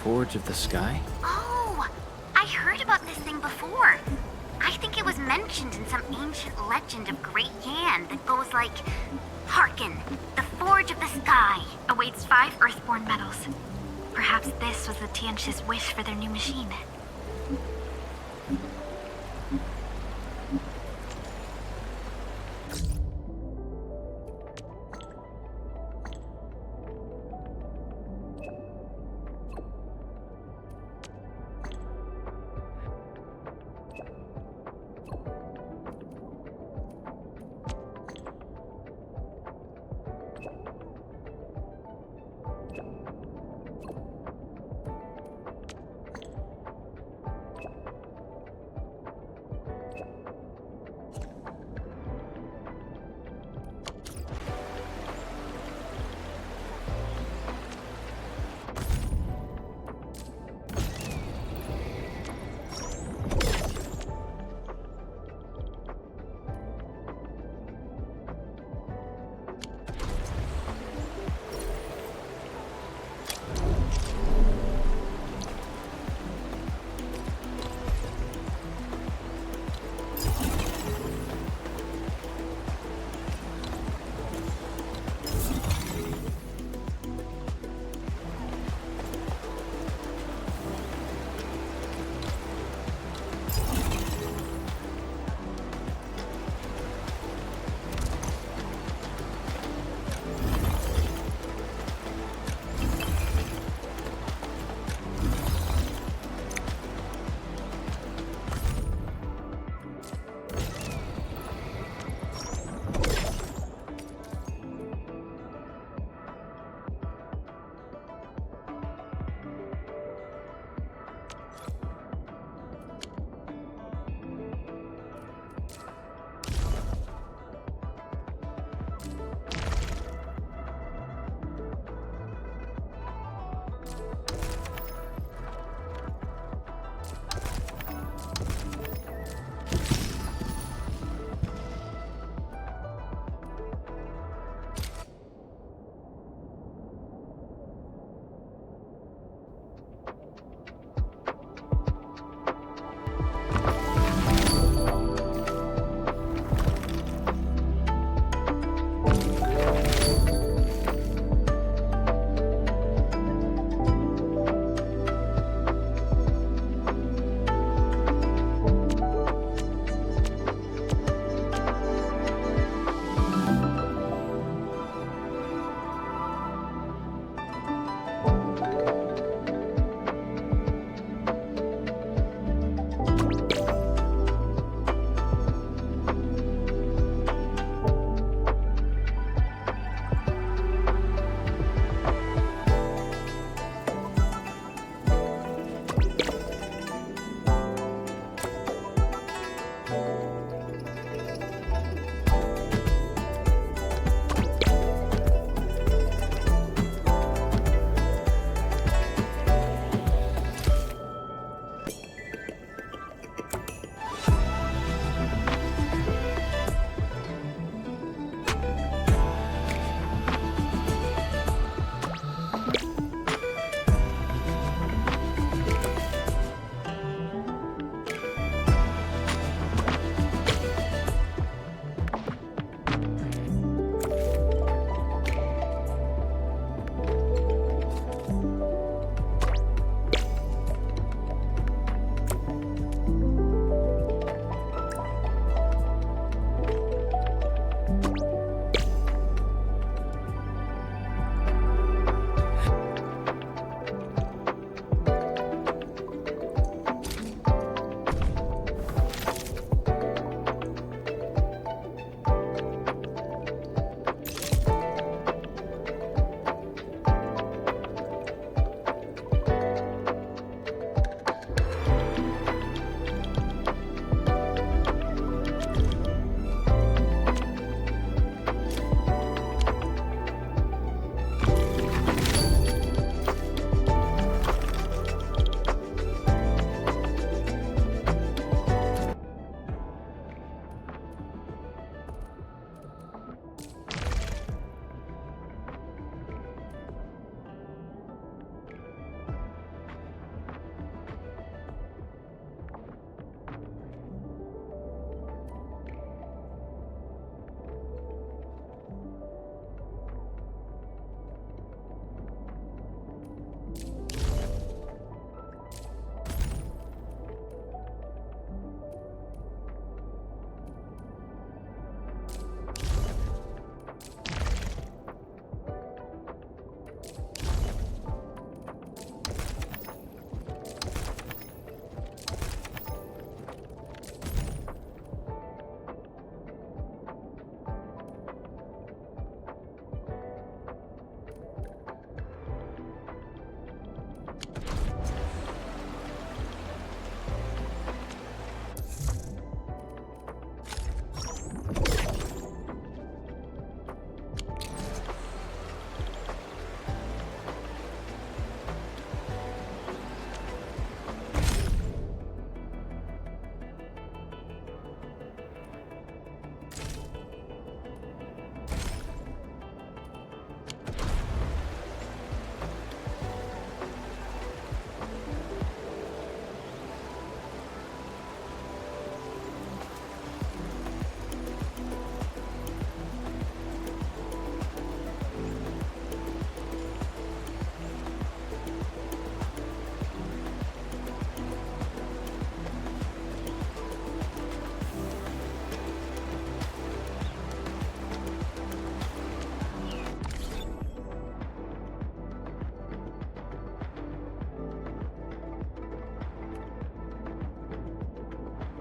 Forge of the Sky? Oh, I heard about this thing before. I think it was mentioned in some ancient legend of Great Yan that goes like, "Hearken, the Forge of the Sky awaits 5 Earthborn metals." Perhaps this was the Tianshi's wish for their new machine.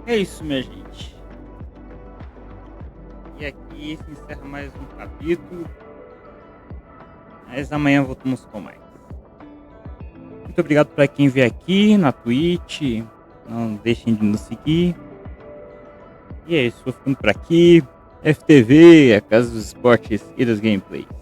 É isso, minha gente. E aqui se encerra mais um capítulo. Mas amanhã voltamos com mais. Muito obrigado para quem veio aqui na Twitch. Não deixem de nos seguir. E é isso, vou ficando por aqui. FTV, a Casa dos Esportes e dos Gameplays.